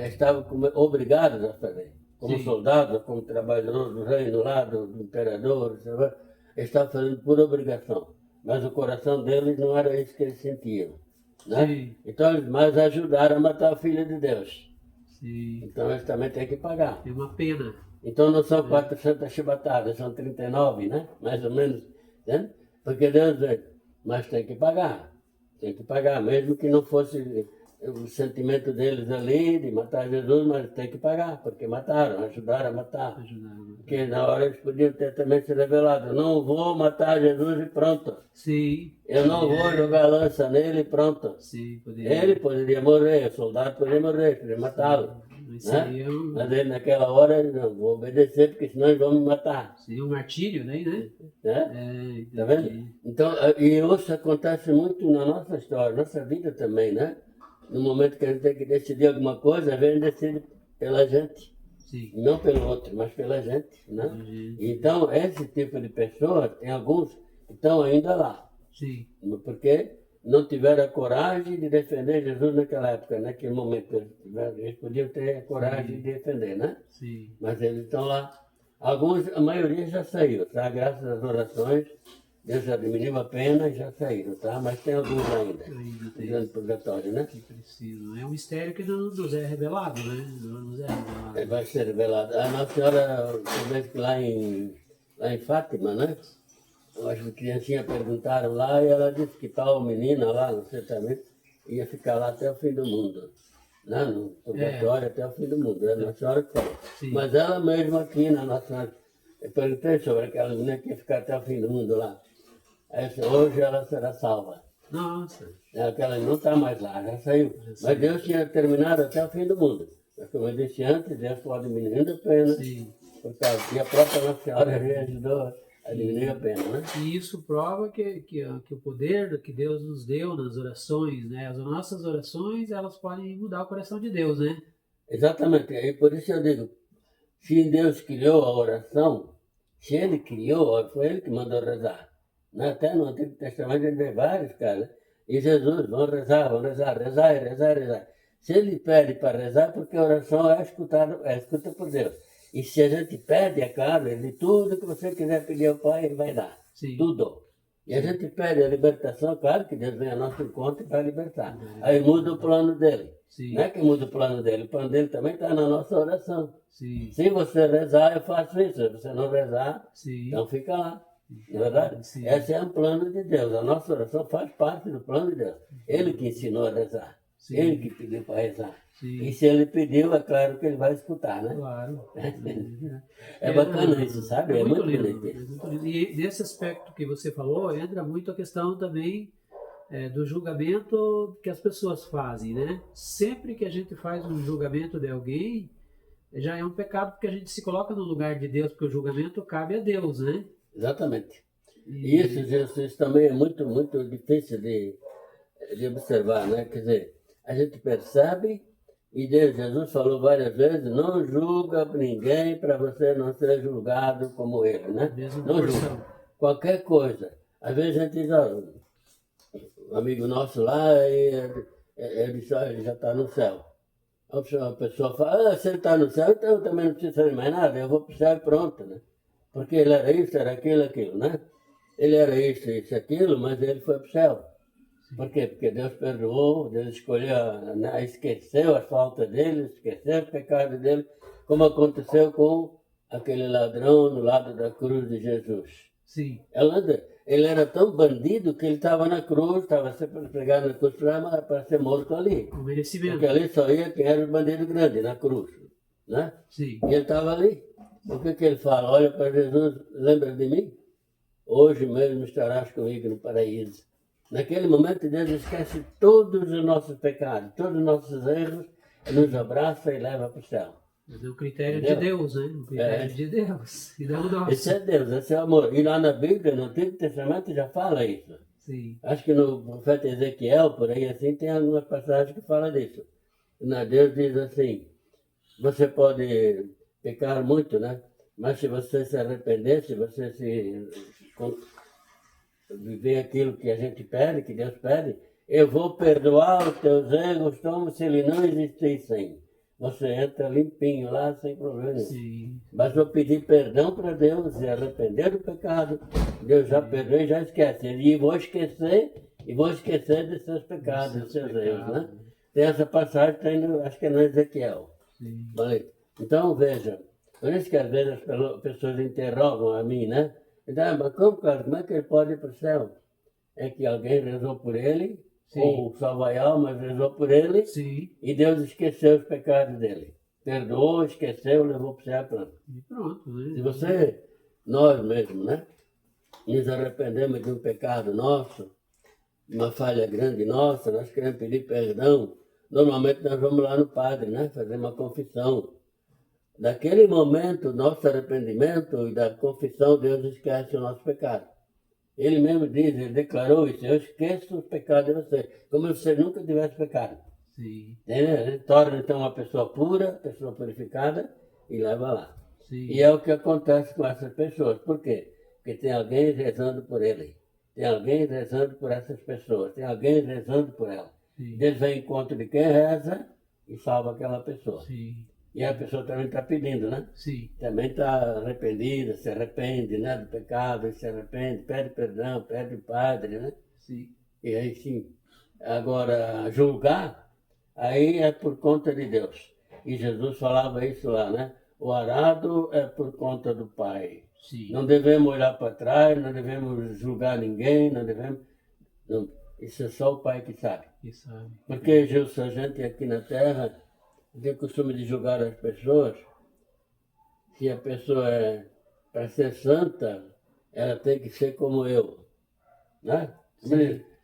estavam obrigados a fazer. Como Sim. soldados, como trabalhadores do reino lá, do imperador, sabe? Eles estavam fazendo por obrigação. Mas o coração deles não era isso que eles sentiam. Né? Sim. Então eles mais ajudaram a matar o Filho de Deus. Sim. Então eles também têm que pagar. É uma pena. Então não são 400 chibatadas, são 39, né? Mais ou menos. Né? Porque Deus diz, mas tem que pagar. Tem que pagar, mesmo que não fosse o sentimento deles ali de matar Jesus, mas tem que pagar, porque mataram, ajudaram a matar. Porque na hora eles podiam ter também se revelado, não vou matar Jesus e pronto. Sim. Eu não vou jogar lança nele e pronto. Sim, poderia. Ele poderia morrer, o soldado poderia morrer, poderia matá-lo. Mas Né? seria Mas ele naquela hora, ele não, vou obedecer, porque senão eles vão me matar. seria um martírio, né? Né? Tá vendo? Então, e isso acontece muito na nossa história, na nossa vida também, né? No momento que a gente tem que decidir alguma coisa, às vezes a gente decide pela gente. Sim. Não pelo outro, mas pela gente, né? Então, esse tipo de pessoas, tem alguns que estão ainda lá. Sim. Porque não tiveram a coragem de defender Jesus naquela época, naquele momento. Eles podiam ter a coragem de defender, né? Sim. Mas eles estão lá. Alguns, a maioria já saiu, tá? Graças às orações, Deus já diminuiu a pena e já saíram, tá? Mas tem alguns ainda. Ainda tem. Grande purgatório, né? Que precisam. É um mistério que não nos é revelado, né? Não nos é revelado. Vai ser revelado. A Nossa Senhora, talvez que lá em Fátima, né? As criancinhas perguntaram lá e ela disse que tal menina lá, não sei também, ia ficar lá até o fim do mundo. Né? No purgatório até o fim do mundo. É a Nossa Senhora que falou. Mas ela mesma aqui na Nossa Senhora, eu perguntei sobre aquela menina que ia ficar até o fim do mundo lá. Aí disse, hoje ela será salva. Nossa. Ela não está mais lá, já saiu. Mas Deus tinha terminado até o fim do mundo. Mas como eu disse antes, Deus pode diminuindo a pena. Sim. E a própria Nossa Senhora já ajudou a diminuir a pena, né? E isso prova que o poder que Deus nos deu nas orações, né? As nossas orações, elas podem mudar o coração de Deus, né? Exatamente. E por isso eu digo, se Deus criou a oração, se Ele criou, foi Ele que mandou rezar. Né? Até no Antigo Testamento ele vê vários caras. E Jesus, vão rezar, rezar. Se Ele pede para rezar, porque a oração é escuta por Deus. E se a gente pede, é claro, ele tudo que você quiser pedir ao Pai, ele vai dar. Sim. Tudo. E a gente pede a libertação, claro que Deus vem ao nosso encontro e vai libertar. Aí muda o plano dele. Sim. Não é que muda o plano dele também está na nossa oração. Sim. Se você rezar, eu faço isso. Se você não rezar, Sim. então fica lá. Não é verdade? Sim. Esse é um plano de Deus. A nossa oração faz parte do plano de Deus. Ele que ensinou a rezar. Sim. Ele que pediu para rezar. Sim. E se ele pediu, é claro que ele vai escutar, né? Claro. É bacana isso, sabe? É muito bonito isso. E nesse aspecto que você falou, entra muito a questão também do julgamento que as pessoas fazem, né? Sempre que a gente faz um julgamento de alguém, já é um pecado porque a gente se coloca no lugar de Deus, porque o julgamento cabe a Deus, né? Exatamente. E isso também é muito, muito difícil de observar, né? Quer dizer, a gente percebe, e Jesus falou várias vezes, não julga ninguém para você não ser julgado como ele, né? Não julga. Qualquer coisa. Às vezes a gente diz, um amigo nosso lá, ele disse, ele já está no céu. A pessoa fala, se ele está no céu, então eu também não preciso fazer mais nada, eu vou para o céu e pronto, né? Porque ele era isso, era aquilo, né? Ele era isso, aquilo, mas ele foi para o céu. Por quê? Porque Deus perdoou, Deus escolheu, esqueceu as faltas dele, esqueceu os pecados dele, como aconteceu com aquele ladrão no lado da cruz de Jesus. Sim. Ele era tão bandido que ele estava na cruz, estava sempre pregado na cruz para ser morto ali. O merecimento. Porque ali só ia quem era o bandido grande, na cruz. Né? Sim. E ele estava ali. O que ele fala? Olha para Jesus, lembra de mim? Hoje mesmo estarás comigo no paraíso. Naquele momento Deus esquece todos os nossos pecados, todos os nossos erros, nos abraça e leva para o céu. Mas é o critério de Deus, né? O critério de Deus. E não nosso. Esse é Deus, esse é o amor. E lá na Bíblia, no Antigo Testamento, já fala isso. Sim. Acho que no profeta Ezequiel, por aí assim, tem algumas passagens que falam disso. Deus diz assim, você pode pecar muito, né? Mas se você se arrepender, se você viver aquilo que a gente pede, que Deus pede, eu vou perdoar os teus erros como se eles não existissem. Você entra limpinho lá, sem problema. Sim. Basta pedir perdão para Deus e arrepender do pecado. Deus já perdoou e já esquece. E vou esquecer dos seus pecados, dos seus erros, né? Tem essa passagem, acho que é no Ezequiel. Sim. Então, veja, por isso que às vezes as pessoas interrogam a mim, né? Então, mas como é que ele pode ir para o céu? É que alguém rezou por ele, sim, ou só vai alma, rezou por ele, sim, e Deus esqueceu os pecados dele. Perdoou, esqueceu, levou para o céu, pronto. E pronto, né? Se nós mesmos, né, nos arrependemos de um pecado nosso, uma falha grande nossa, nós queremos pedir perdão, normalmente nós vamos lá no padre, né, fazer uma confissão. Naquele momento, nosso arrependimento e da confissão, Deus esquece o nosso pecado. Ele mesmo diz, ele declarou isso, eu esqueço os pecados de você, como se você nunca tivesse pecado. Sim. Ele torna então uma pessoa pura, pessoa purificada, e leva lá. Sim. E é o que acontece com essas pessoas. Por quê? Porque tem alguém rezando por ele. Tem alguém rezando por essas pessoas. Tem alguém rezando por ela. Sim. Deus vem ao encontro de quem reza e salva aquela pessoa. Sim. E a pessoa também está pedindo, né? Sim. Também está arrependida, se arrepende, né, do pecado, se arrepende, pede perdão, pede o padre, né? Sim. E aí sim. Agora, julgar, aí é por conta de Deus. E Jesus falava isso lá, né? O arado é por conta do Pai. Sim. Não devemos olhar para trás, não devemos julgar ninguém, não devemos... Não. Isso é só o Pai que sabe. Que sabe. Porque Jesus, a gente aqui na Terra tem o costume de julgar as pessoas. Se a pessoa para ser santa, ela tem que ser como eu. Né?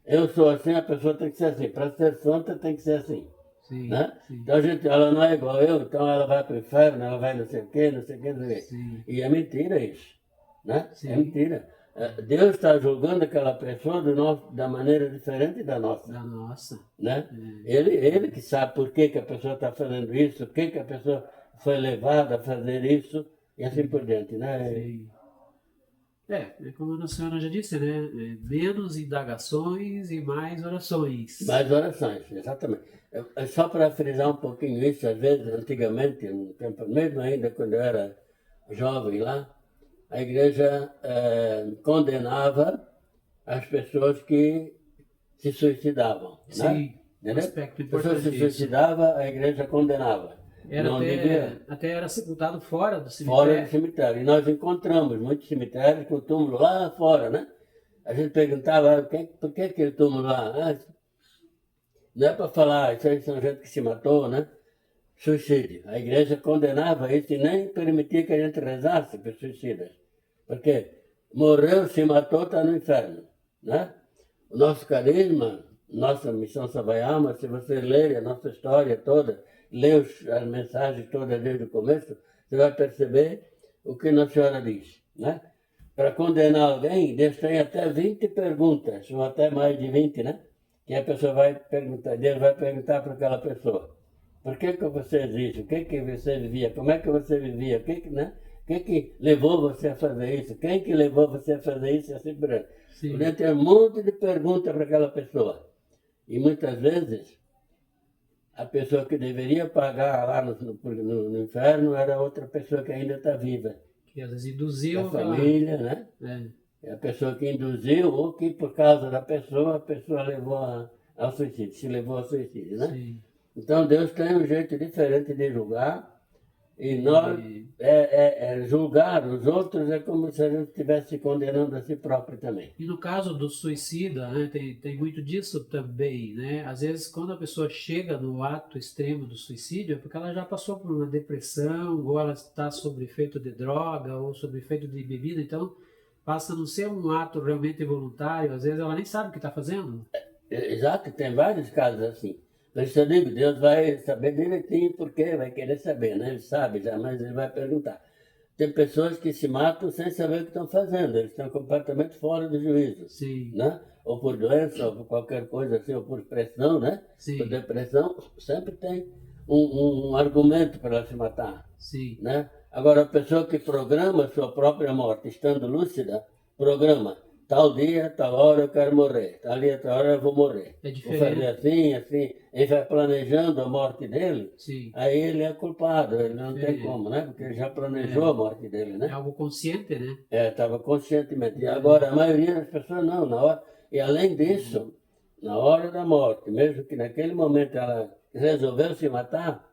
Eu sou assim, a pessoa tem que ser assim. Para ser santa, tem que ser assim. Sim, né? sim. Então ela não é igual eu, então ela vai para o inferno, ela vai não sei o quê, não sei o quê, não sei o quê. Sim. E é mentira isso. Né? Sim. É mentira. Deus está julgando aquela pessoa da maneira diferente da nossa. Da nossa. Né? Ele que sabe por que a pessoa está fazendo isso, por que a pessoa foi levada a fazer isso, e assim por diante. Né? Sim. Como a senhora já disse, né? Menos indagações e mais orações. Mais orações, exatamente. Só para frisar um pouquinho isso, às vezes, antigamente, no tempo, mesmo ainda quando eu era jovem lá, a igreja condenava as pessoas que se suicidavam. Sim, né? um aspecto A pessoa se importante. suicidava, a igreja condenava. Até era sepultado fora do cemitério. Fora do cemitério. E nós encontramos muitos cemitérios com o túmulo lá fora, né? A gente perguntava, por que aquele túmulo lá? Não é para falar, isso aí são gente que se matou, né? Suicídio. A igreja condenava isso e nem permitia que a gente rezasse para suicidas. Porque morreu, se matou, está no inferno, né? O nosso carisma, nossa missão Savaiama, se você ler a nossa história toda, ler as mensagens todas desde o começo, você vai perceber o que Nossa Senhora diz, né? Para condenar alguém, Deus tem até 20 perguntas, ou até mais de 20, né? Que a pessoa vai perguntar, Deus vai perguntar para aquela pessoa: por que você existe? O que você vivia? Como é que você vivia? O que levou você a fazer isso? Quem que levou você a fazer isso? E assim por diante. Podia ter um monte de perguntas para aquela pessoa. E muitas vezes, a pessoa que deveria pagar lá no inferno era outra pessoa que ainda está viva. Que às vezes induziu a família, né? É a pessoa que induziu ou que por causa da pessoa, a pessoa levou ao suicídio, se levou ao suicídio, né? Sim. Então Deus tem um jeito diferente de julgar e nós julgar os outros é como se a gente estivesse condenando a si próprio também. E no caso do suicida, né, tem muito disso também, né? Às vezes quando a pessoa chega no ato extremo do suicídio é porque ela já passou por uma depressão, ou ela está sob efeito de droga, ou sob efeito de bebida, então passa a não ser um ato realmente voluntário, às vezes ela nem sabe o que está fazendo. Exato, tem vários casos assim. Por isso eu digo, Deus vai saber direitinho porque vai querer saber, né? Ele sabe já, mas ele vai perguntar. Tem pessoas que se matam sem saber o que estão fazendo, eles estão completamente fora do juízo. Sim. Né? Ou por doença, ou por qualquer coisa assim, ou por pressão, né? Sim. Por depressão, sempre tem um argumento para ela se matar. Sim. Né? Agora, a pessoa que programa sua própria morte, estando lúcida, programa. Tal dia, tal hora eu quero morrer. Tal dia, tal hora eu vou morrer. É diferente. Vou fazer assim, assim. Ele vai planejando a morte dele. Sim. Aí ele é culpado. Ele não tem como, né? Porque ele já planejou a morte dele, né? É algo consciente, né? Estava conscientemente. E agora, a maioria das pessoas não. Na hora, e além disso, na hora da morte, mesmo que naquele momento ela resolveu se matar,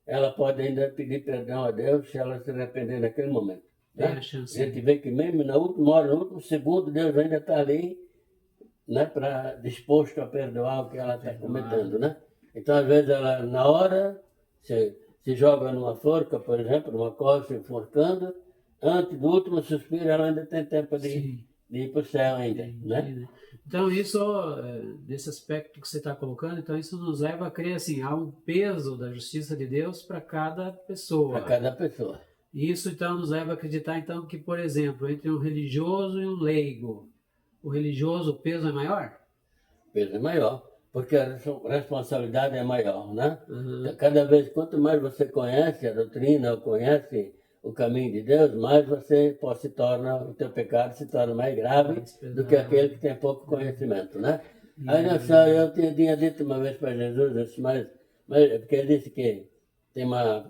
ela pode ainda pedir perdão a Deus se ela se arrepender naquele momento. Tem a chance. A gente vê que mesmo na última hora, no último segundo, Deus ainda está ali, né, disposto a perdoar o que ela está cometendo, né? Então, às vezes, ela, na hora, se joga numa forca, por exemplo, numa corda se enforcando, antes do último suspiro, ela ainda tem tempo de ir para o céu ainda, né? Então, isso, desse aspecto que você está colocando, então isso nos leva a crer assim, há um peso da justiça de Deus para cada pessoa. Para cada pessoa. Isso, então, nos leva a acreditar, então, que, por exemplo, entre um religioso e um leigo, o religioso, o peso é maior? O peso é maior, porque a responsabilidade é maior, né? Uhum. Cada vez, quanto mais você conhece a doutrina, ou conhece o caminho de Deus, mais você o teu pecado se torna mais grave do que aquele que tem pouco conhecimento, né? Aí, eu tinha dito uma vez para Jesus, mas porque ele disse que tem uma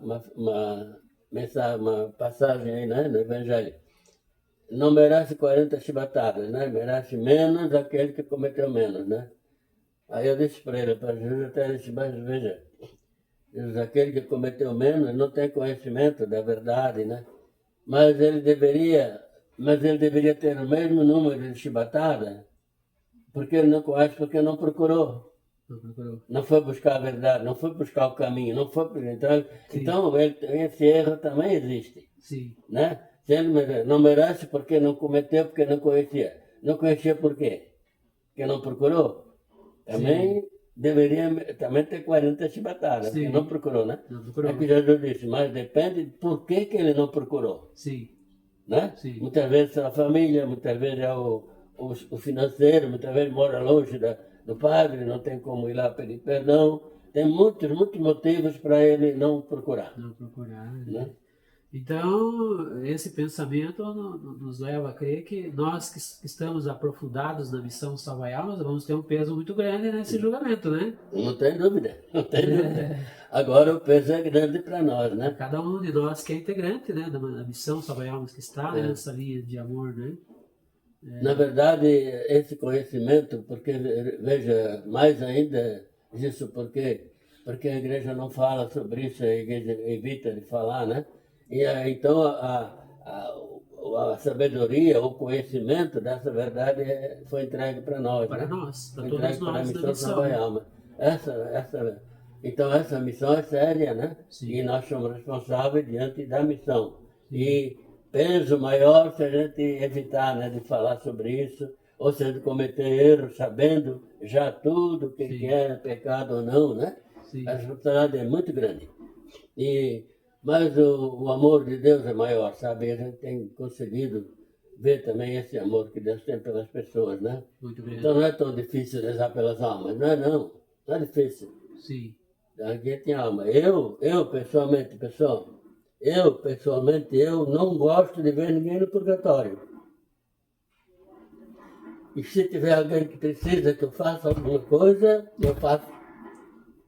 passagem aí, né, no Evangelho. Não merece 40 chibatadas, né? Merece menos aquele que cometeu menos, né? Aí eu disse para ele, para Jesus, até disse, mas veja, aquele que cometeu menos não tem conhecimento da verdade, né? Mas ele deveria ter o mesmo número de chibatadas, porque ele não conhece, porque não procurou. Não foi buscar a verdade, não foi buscar o caminho, não foi. Então esse erro também existe. Sim. Né? Se ele não merece porque não cometeu, porque não conhecia. Não conhecia por quê? Porque não procurou. Também deveria ter 40 chibatadas, porque não procurou, né? Não procurou. É que Jesus disse, mas depende de por que ele não procurou. Sim. Né? Sim. Muitas vezes é a família, muitas vezes é o financeiro, muitas vezes mora longe do padre, não tem como ir lá pedir perdão. Tem muitos motivos para ele não procurar. Não procurar, né? Então, esse pensamento nos leva a crer que nós que estamos aprofundados na missão Salvar Almas vamos ter um peso muito grande nesse julgamento, né? Não tem dúvida, não tem dúvida. Agora o peso é grande para nós, né? Cada um de nós que é integrante, né, da missão Salvar Almas, que está né, nessa linha de amor, né? Na verdade, esse conhecimento, porque, veja, mais ainda isso porque a igreja não fala sobre isso, a igreja evita de falar, né? E então a sabedoria, o conhecimento dessa verdade foi entregue para nós. Para né? nós, para foi todos entregue nós para a da missão missão. Salvar Almas. Então essa missão é séria, né? Sim. E nós somos responsáveis diante da missão. Sim. E peso maior se a gente evitar, né, de falar sobre isso, ou se a gente cometer erros sabendo já tudo que é pecado ou não, né? Sim. A responsabilidade é muito grande. Mas o amor de Deus é maior, sabe? A gente tem conseguido ver também esse amor que Deus tem pelas pessoas, né? Muito grande. Então não é tão difícil rezar pelas almas, não é difícil. Sim. Aqui tem alma. Eu pessoalmente, eu não gosto de ver ninguém no purgatório. E se tiver alguém que precisa que eu faça alguma coisa, eu faço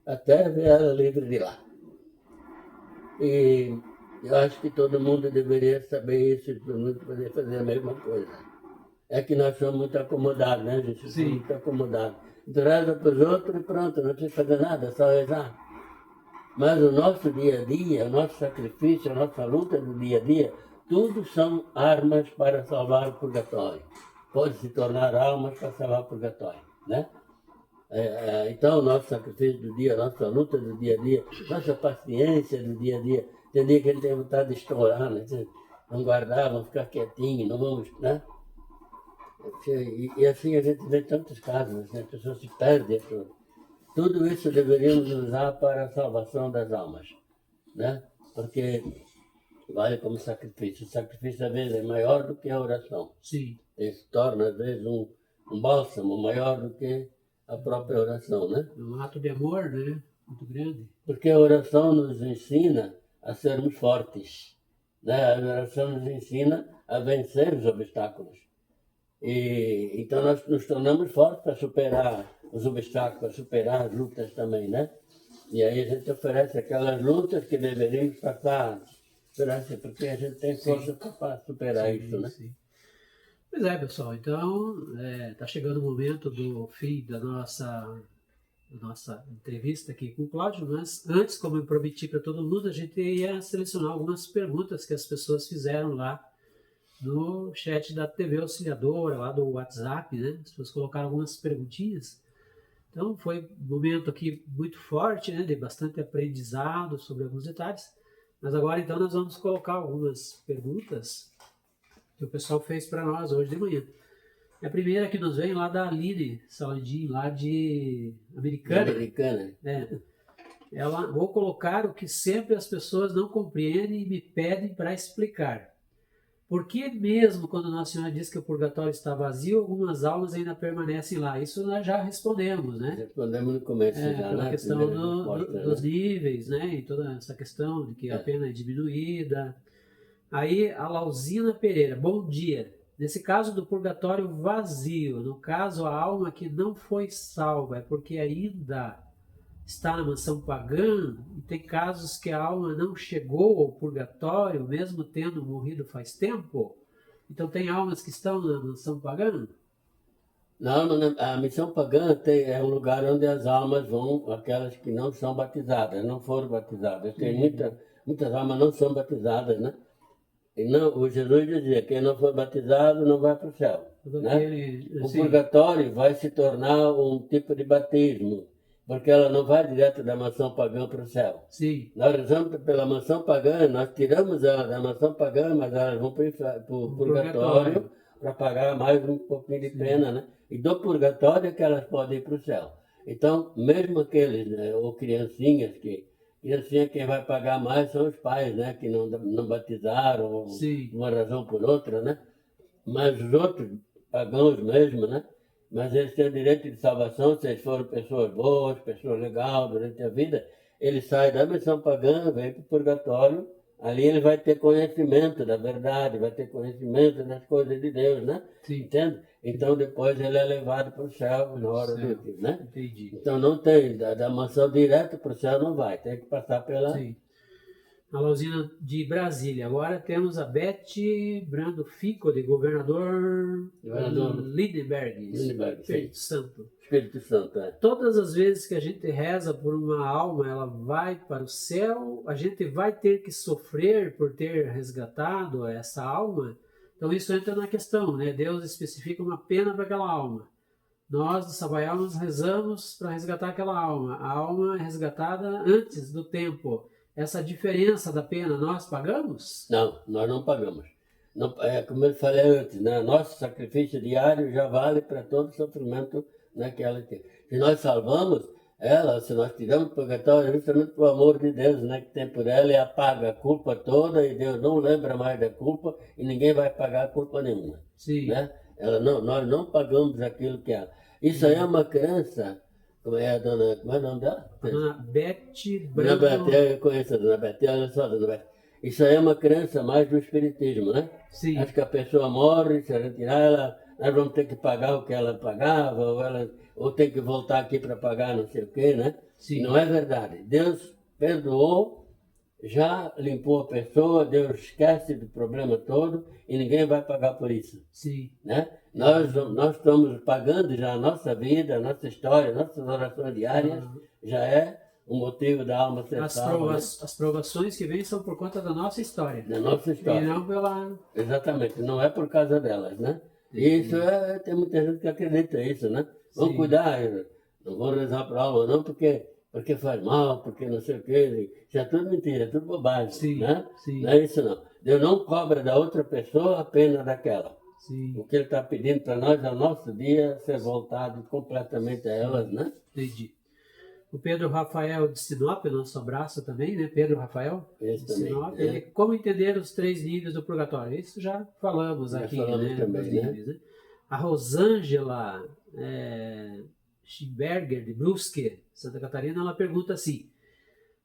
até ver ela livre de lá. E eu acho que todo mundo deveria saber isso e todo mundo poder fazer a mesma coisa. É que nós somos muito acomodados, né, gente? Sim. Muito acomodados. Então, reza para os outros e pronto, não precisa fazer nada, só rezar. Mas o nosso dia a dia, o nosso sacrifício, a nossa luta do dia a dia, tudo são armas para salvar o purgatório. Pode se tornar armas para salvar o purgatório, né? Então, o nosso sacrifício do dia, a nossa luta do dia a dia, nossa paciência do dia a dia. Tem dia que a gente tem vontade de estourar, né? Não guardar, vamos ficar quietinho, não vamos, né? E assim a gente vê tantos casos, né? As pessoas se perdem. Tudo isso deveríamos usar para a salvação das almas, né? Porque vale como sacrifício. O sacrifício às vezes é maior do que a oração. Sim. Ele se torna às vezes um bálsamo maior do que a própria oração, né? Um ato de amor, né? Muito grande. Porque a oração nos ensina a sermos fortes, né? A oração nos ensina a vencer os obstáculos. E então nós nos tornamos fortes para superar os obstáculos, para superar as lutas também, né? E aí a gente oferece aquelas lutas que deveríamos passar, porque a gente tem força para superar isso, né? Sim. Pois é, pessoal, então está chegando o momento do fim da nossa entrevista aqui com o Cláudio, mas antes, como eu prometi para todo mundo, a gente ia selecionar algumas perguntas que as pessoas fizeram lá no chat da TV Auxiliadora, lá do WhatsApp, né? As pessoas colocaram algumas perguntinhas. Então foi um momento aqui muito forte, né? De bastante aprendizado sobre alguns detalhes. Mas agora então nós vamos colocar algumas perguntas que o pessoal fez para nós hoje de manhã. A primeira que nos vem lá da Aline Saladin, lá de Americana. Vou colocar o que sempre as pessoas não compreendem e me pedem para explicar. Por que mesmo quando Nossa Senhora diz que o purgatório está vazio, algumas almas ainda permanecem lá? Isso nós já respondemos, né? Respondemos no começo já, pela questão dos níveis, né? E toda essa questão de que a pena é diminuída. Aí a Lausina Pereira, bom dia. Nesse caso do purgatório vazio, no caso a alma que não foi salva, é porque ainda está na mansão pagã, e tem casos que a alma não chegou ao purgatório, mesmo tendo morrido faz tempo? Então tem almas que estão na mansão pagã? Não, a missão pagã é um lugar onde as almas vão, aquelas que não são batizadas, não foram batizadas. Tem muitas almas não são batizadas, né? E não, o Jesus dizia, quem não for batizado não vai para o céu. Né? O purgatório vai se tornar um tipo de batismo, porque ela não vai direto da mansão pagã para o céu. Sim. Nós rezamos pela mansão pagã, nós tiramos ela da mansão pagã, mas elas vão para o purgatório para pagar mais um pouquinho de pena, né? E do purgatório é que elas podem ir para o céu. Então, mesmo aqueles, né, ou criancinha quem vai pagar mais são os pais, né? Que não batizaram, de uma razão por outra, né? Mas os outros, pagãos mesmo, né? Mas eles têm o direito de salvação se eles forem pessoas boas, pessoas legais durante a vida. Eles saem da missão pagã, vêm para o purgatório ali ele vai ter conhecimento da verdade, vai ter conhecimento das coisas de Deus, né? Sim. Entende? Então depois ele é levado para o céu na hora Céu. do né? Entendi. Então não tem, da mansão direta para o céu não vai, tem que passar pela... Sim. Na usina de Brasília. Agora temos a Beth Brando Fico, de governador Lindenberg, Espírito Santo. Espírito Santo, é. Todas as vezes que a gente reza por uma alma, ela vai para o céu, a gente vai ter que sofrer por ter resgatado essa alma. Então isso entra na questão, né? Deus especifica uma pena para aquela alma. Nós, do Sabaial, nos rezamos para resgatar aquela alma. A alma é resgatada antes do tempo. Essa diferença da pena nós pagamos? Não, nós não pagamos. Não, como eu falei antes, né? Nosso sacrifício diário já vale para todo sofrimento naquela tem. Se nós salvamos ela, se nós tiramos do purgatório, é justamente por amor de Deus, né, que tem por ela, e apaga a culpa toda, e Deus não lembra mais da culpa, e ninguém vai pagar a culpa nenhuma. Sim. Né? Nós não pagamos aquilo que ela... Isso aí é uma crença... Como é a dona... Como é o nome dela? A dona Beth Brando. Dona Beth, eu conheço a dona Beth, olha só, dona Beth. Isso aí é uma crença mais do espiritismo, né? Sim. Acho que a pessoa morre, se a gente tirar ela, nós vamos ter que pagar o que ela pagava, ou tem que voltar aqui para pagar não sei o quê, né? Sim. Não é verdade. Deus perdoou, já limpou a pessoa, Deus esquece do problema todo e ninguém vai pagar por isso. Sim. Né? Nós estamos pagando já a nossa vida, a nossa história, nossas orações diárias, já é um motivo da alma ser salva. As provações que vêm são por conta da nossa história. Da nossa história. E não pela... Exatamente, não é por causa delas, né? Isso tem muita gente que acredita nisso, né? Vamos Sim. cuidar, não vamos rezar para a alma não, porque faz mal, porque não sei o quê. Isso é tudo mentira, é tudo bobagem, Sim. né? Sim. Não é isso não. Deus não cobra da outra pessoa a pena daquela. Sim. O que Ele está pedindo para nós é o nosso dia ser voltado completamente a elas, né? Entendi. O Pedro Rafael de Sinop, nosso abraço também, né? Pedro Rafael Esse de também, Sinop. né? Ele, como entender os 3 níveis do purgatório? Isso já falamos aqui, falamos né? também, Dos né? níveis, né? A Rosângela Schimberger, de Brusque, Santa Catarina, ela pergunta assim: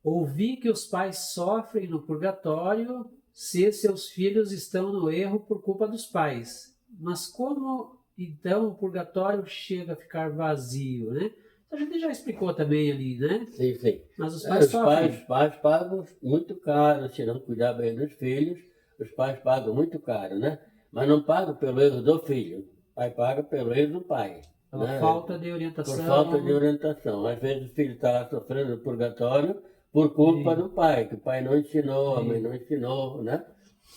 ouvi que os pais sofrem no purgatório se seus filhos estão no erro por culpa dos pais. Mas como então o purgatório chega a ficar vazio, né? A gente já explicou também ali, né? Sim, sim. Mas os pais sofrem. Os pais pagam muito caro, se não cuidar bem dos filhos, os pais pagam muito caro, né? Mas não pagam pelo erro do filho, o pai paga pelo erro do pai. Pela né? falta de orientação. Por falta de orientação. Às vezes o filho está lá sofrendo no purgatório por culpa do pai, que o pai não ensinou, a mãe não ensinou, né?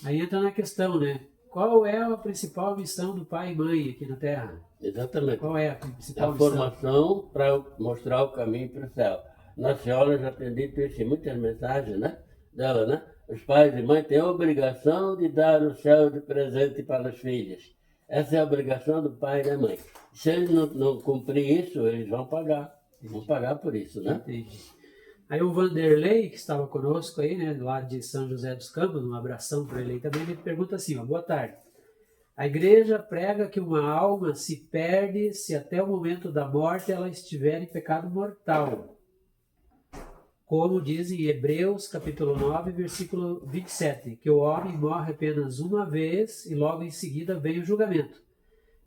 Aí entra na questão, né? Qual é a principal missão do pai e mãe aqui na Terra? Exatamente. Qual é a principal A missão? formação para mostrar o caminho para o céu. Nossa Senhora já tem dito isso em muitas mensagens, né? Dela, né? Os pais e mães têm a obrigação de dar o céu de presente para os filhos. Essa é a obrigação do pai e da mãe. Se eles não cumprirem isso, eles vão pagar. Vão pagar por isso, né? Entendi. Aí o Vanderlei, que estava conosco aí, né, lá de São José dos Campos, um abração para ele aí também, ele pergunta assim, ó: boa tarde. A igreja prega que uma alma se perde se até o momento da morte ela estiver em pecado mortal. Como diz em Hebreus, capítulo 9, versículo 27, que o homem morre apenas uma vez e logo em seguida vem o julgamento.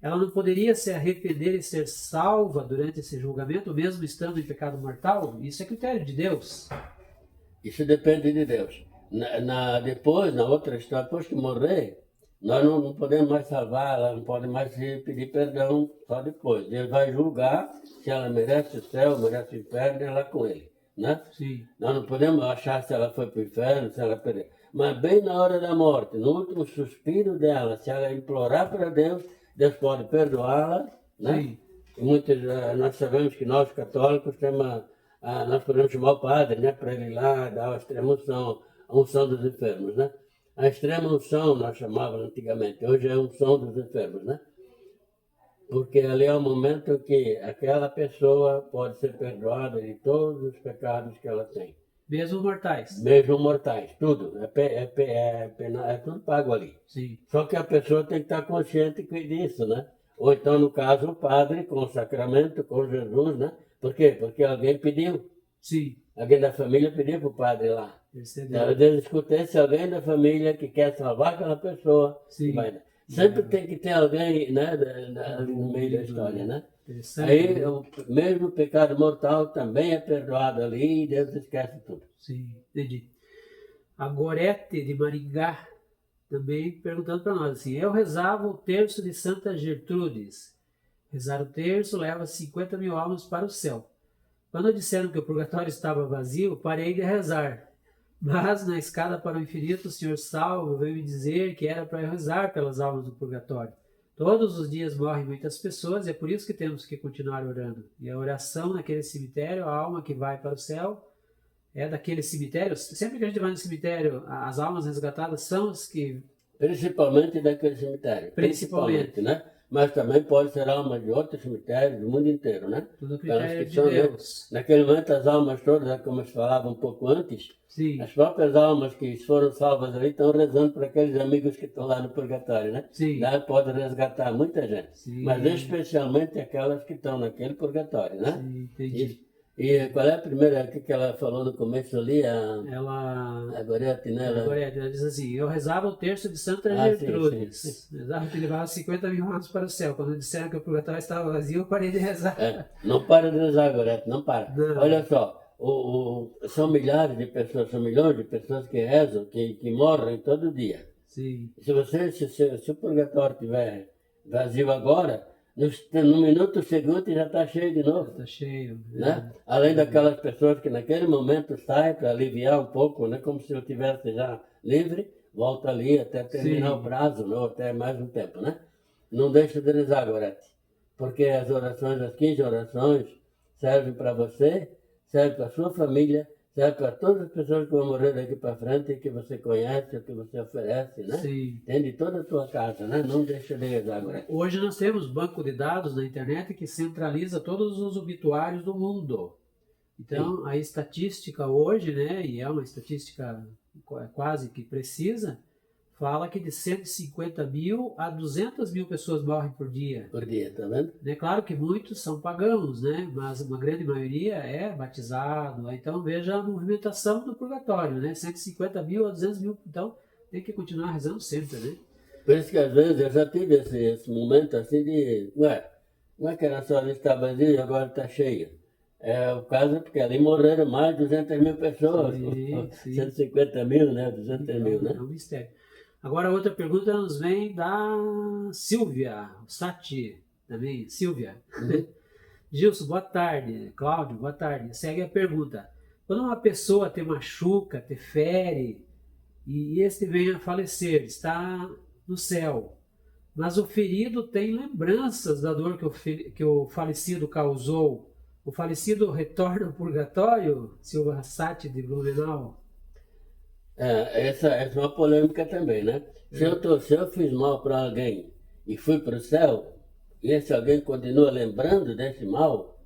Ela não poderia se arrepender e ser salva durante esse julgamento, mesmo estando em pecado mortal? Isso é critério de Deus. Isso depende de Deus. Depois, na outra história, depois que morrer, nós não podemos mais salvar, ela não pode mais pedir perdão só depois. Deus vai julgar se ela merece o céu, merece o inferno, ela com ele. Né? Sim. Nós não podemos achar se ela foi para o inferno, se ela perdeu. Mas bem na hora da morte, no último suspiro dela, se ela implorar para Deus, Deus pode perdoá-la, né? Sim. E nós sabemos que nós católicos nós podemos chamar o padre, né, para ele ir lá dar a extrema unção, a unção dos enfermos, né? A extrema unção nós chamávamos antigamente, hoje é a unção dos enfermos, né? Porque ali é o momento que aquela pessoa pode ser perdoada de todos os pecados que ela tem. Mesmo mortais. Mesmo mortais, tudo. É tudo pago ali. Sim. Só que a pessoa tem que estar consciente disso, né? Ou então, no caso, o padre com o sacramento, com Jesus, né? Por quê? Porque alguém pediu. Sim. Alguém da família pediu para o padre lá. Às vezes eu escutei se alguém da família que quer salvar aquela pessoa. Sim. Vai, sempre tem que ter alguém, né, ali no meio da história, né? Aí o mesmo pecado mortal também é perdoado ali e Deus esquece tudo. Sim, entendi. A Gorete de Maringá também perguntando para nós assim, eu rezava o terço de Santa Gertrudes. Rezar o terço leva 50 mil almas para o céu. Quando disseram que o purgatório estava vazio, parei de rezar. Mas na escada para o infinito, o Senhor Salvo veio me dizer que era para eu rezar pelas almas do purgatório. Todos os dias morrem muitas pessoas e é por isso que temos que continuar orando. E a oração naquele cemitério, a alma que vai para o céu, é daquele cemitério. Sempre que a gente vai no cemitério, as almas resgatadas são as que... Principalmente daquele cemitério. Principalmente, né? Mas também pode ser alma de outros cemitérios do mundo inteiro, né? Tudo critério de são, Deus. Naquele momento as almas todas, como eu falava um pouco antes, Sim. As próprias almas que foram salvas ali estão rezando para aqueles amigos que estão lá no purgatório, né? Sim. Lá pode resgatar muita gente. Sim. Mas especialmente aquelas que estão naquele purgatório, né? Sim, entendi. E qual é a primeira que ela falou no começo ali? A Gorete, né? Ela diz assim, eu rezava o terço de Santa Gertrudes. Sim. Rezava que levava 50 mil almas para o céu. Quando disseram que o purgatório estava vazio, eu parei de rezar. Não para de rezar, Gorete, não para. Não. Olha só, são milhares de pessoas, são milhões de pessoas que rezam, que morrem todo dia. Sim. Se o purgatório estiver vazio agora, no minuto seguinte já está cheio de novo. Está cheio. Né? Além daquelas pessoas que naquele momento saem para aliviar um pouco, né? Como se eu estivesse já livre, volta ali até terminar o prazo, ou até mais um tempo. Né? Não deixe de rezar, Gorete, porque as 15 orações servem para você, servem para a sua família, serve para todas as pessoas que vão morrer daqui para frente, que você conhece, que você oferece, né? Sim. Tem de toda a tua casa, né? Não deixa de rezar, Gorete. Hoje nós temos banco de dados na internet que centraliza todos os obituários do mundo. Então, a estatística hoje, né, e é uma estatística quase que precisa, fala que de 150 mil a 200 mil pessoas morrem por dia. Por dia, tá vendo? É claro que muitos são pagãos, né? Mas uma grande maioria é batizado. Então veja a movimentação do purgatório, né? 150 mil a 200 mil. Então tem que continuar rezando sempre, né? Por isso que às vezes eu já tive esse momento assim de... como é que era só ali está vazio e agora está cheia? É o caso porque ali morreram mais de 200 mil pessoas. Sim. 150 mil, né? 200 mil, né? É um mistério. Agora, outra pergunta nos vem da Silvia, Sati, também, Silvia. Gilson, boa tarde. Cláudio, boa tarde. Segue a pergunta. Quando uma pessoa te machuca, te fere, e este vem a falecer, está no céu, mas o ferido tem lembranças da dor que o falecido causou, o falecido retorna ao purgatório? Silvia Sati, de Blumenau. Essa é uma polêmica também, né? Se eu fiz mal para alguém e fui para o céu, e esse alguém continua lembrando desse mal,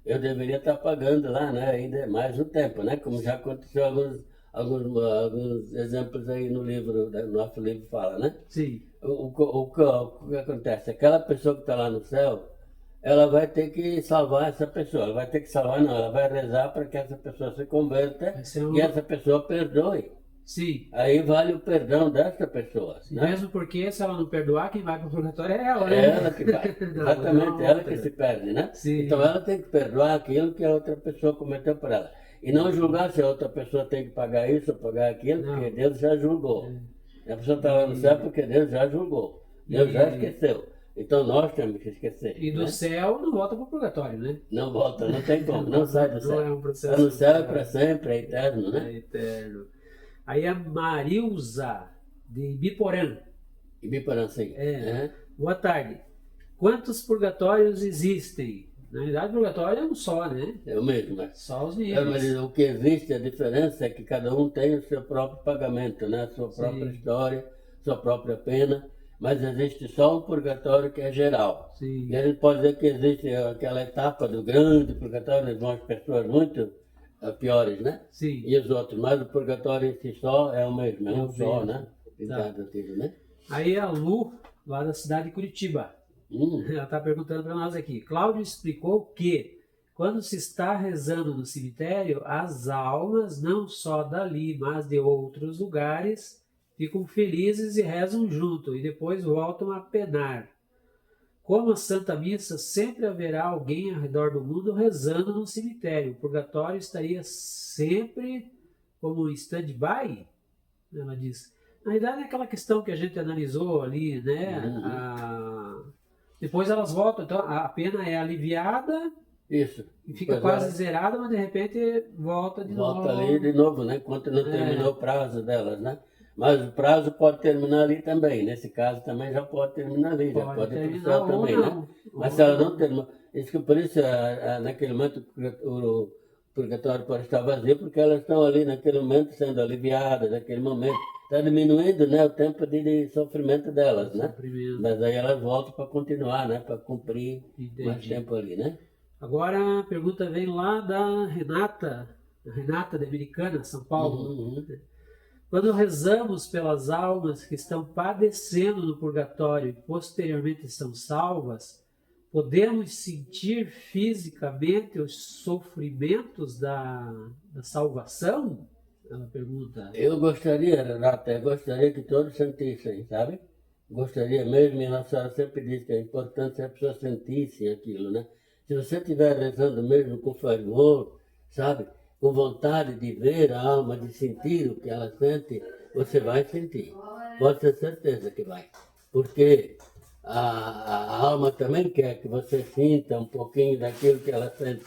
eu deveria estar pagando lá, né? Ainda mais um tempo, né? Como já aconteceu alguns exemplos aí no livro, no nosso livro fala, né? Sim. O que acontece? Aquela pessoa que está lá no céu, ela vai ter que salvar essa pessoa. Ela vai ter que salvar, não, ela vai rezar para que essa pessoa se converta e essa pessoa perdoe. Sim. Aí vale o perdão dessa pessoa. Sim, né? Mesmo porque se ela não perdoar, quem vai para o purgatório é ela, né? É ela que vai. Exatamente, ela que se perde, né? Sim. Então ela tem que perdoar aquilo que a outra pessoa cometeu por ela. E não julgar se a outra pessoa tem que pagar isso ou pagar aquilo, porque Deus já julgou. A pessoa está lá no céu porque Deus já julgou. Deus já esqueceu. Então nós temos que esquecer. E do céu não volta para o purgatório, né? Não volta, não tem como, não sai do céu. Não é um processo. Está no céu é para sempre, é eterno, né? É eterno. Aí a Marilza, de Ibiporã. Ibiporã, sim. Boa tarde. Quantos purgatórios existem? Na realidade, o purgatório é um só, né? É o mesmo, mas... Só os níveis. Mas o que existe, a diferença é que cada um tem o seu próprio pagamento, né? A sua própria história, sua própria pena, mas existe só um purgatório que é geral. Sim. E a gente pode dizer que existe aquela etapa do grande purgatório, onde vão as pessoas muito piores, né? Sim. E os outros, mas o purgatório em si só é o mesmo, é um só, né? Pintado tudo, né? Aí a Lu, lá da cidade de Curitiba, ela está perguntando para nós aqui. Cláudio explicou que quando se está rezando no cemitério, as almas, não só dali, mas de outros lugares, ficam felizes e rezam junto, e depois voltam a penar. Como a Santa Missa, sempre haverá alguém ao redor do mundo rezando no cemitério. O purgatório estaria sempre como em stand-by, ela diz. Na verdade, é aquela questão que a gente analisou ali, né? Depois elas voltam, então a pena é aliviada. Isso. E fica quase zerada, mas de repente volta de novo. Volta ali de novo, né? Enquanto não terminou o prazo delas, né? Mas o prazo pode terminar ali também. Nesse caso também já pode terminar ali, já pode ir para o céu também, né? Mas se ela não terminou. Por isso, naquele momento, o purgatório pode estar vazio, porque elas estão ali naquele momento sendo aliviadas, naquele momento. Está diminuindo, né, o tempo de sofrimento delas, né? Mas aí elas voltam para continuar, né? Para cumprir mais tempo ali, né? Agora a pergunta vem lá da Renata da Americana, São Paulo. Quando rezamos pelas almas que estão padecendo no purgatório e posteriormente são salvas, podemos sentir fisicamente os sofrimentos da salvação? Ela pergunta. Eu gostaria, Renata, que todos sentissem, sabe? Gostaria mesmo, e a Nossa Senhora sempre diz que é importante a pessoa sentisse aquilo, né? Se você estiver rezando mesmo com fervor, sabe? Com vontade de ver a alma, de sentir o que ela sente, você vai sentir. Pode ter certeza que vai. Porque a alma também quer que você sinta um pouquinho daquilo que ela sente,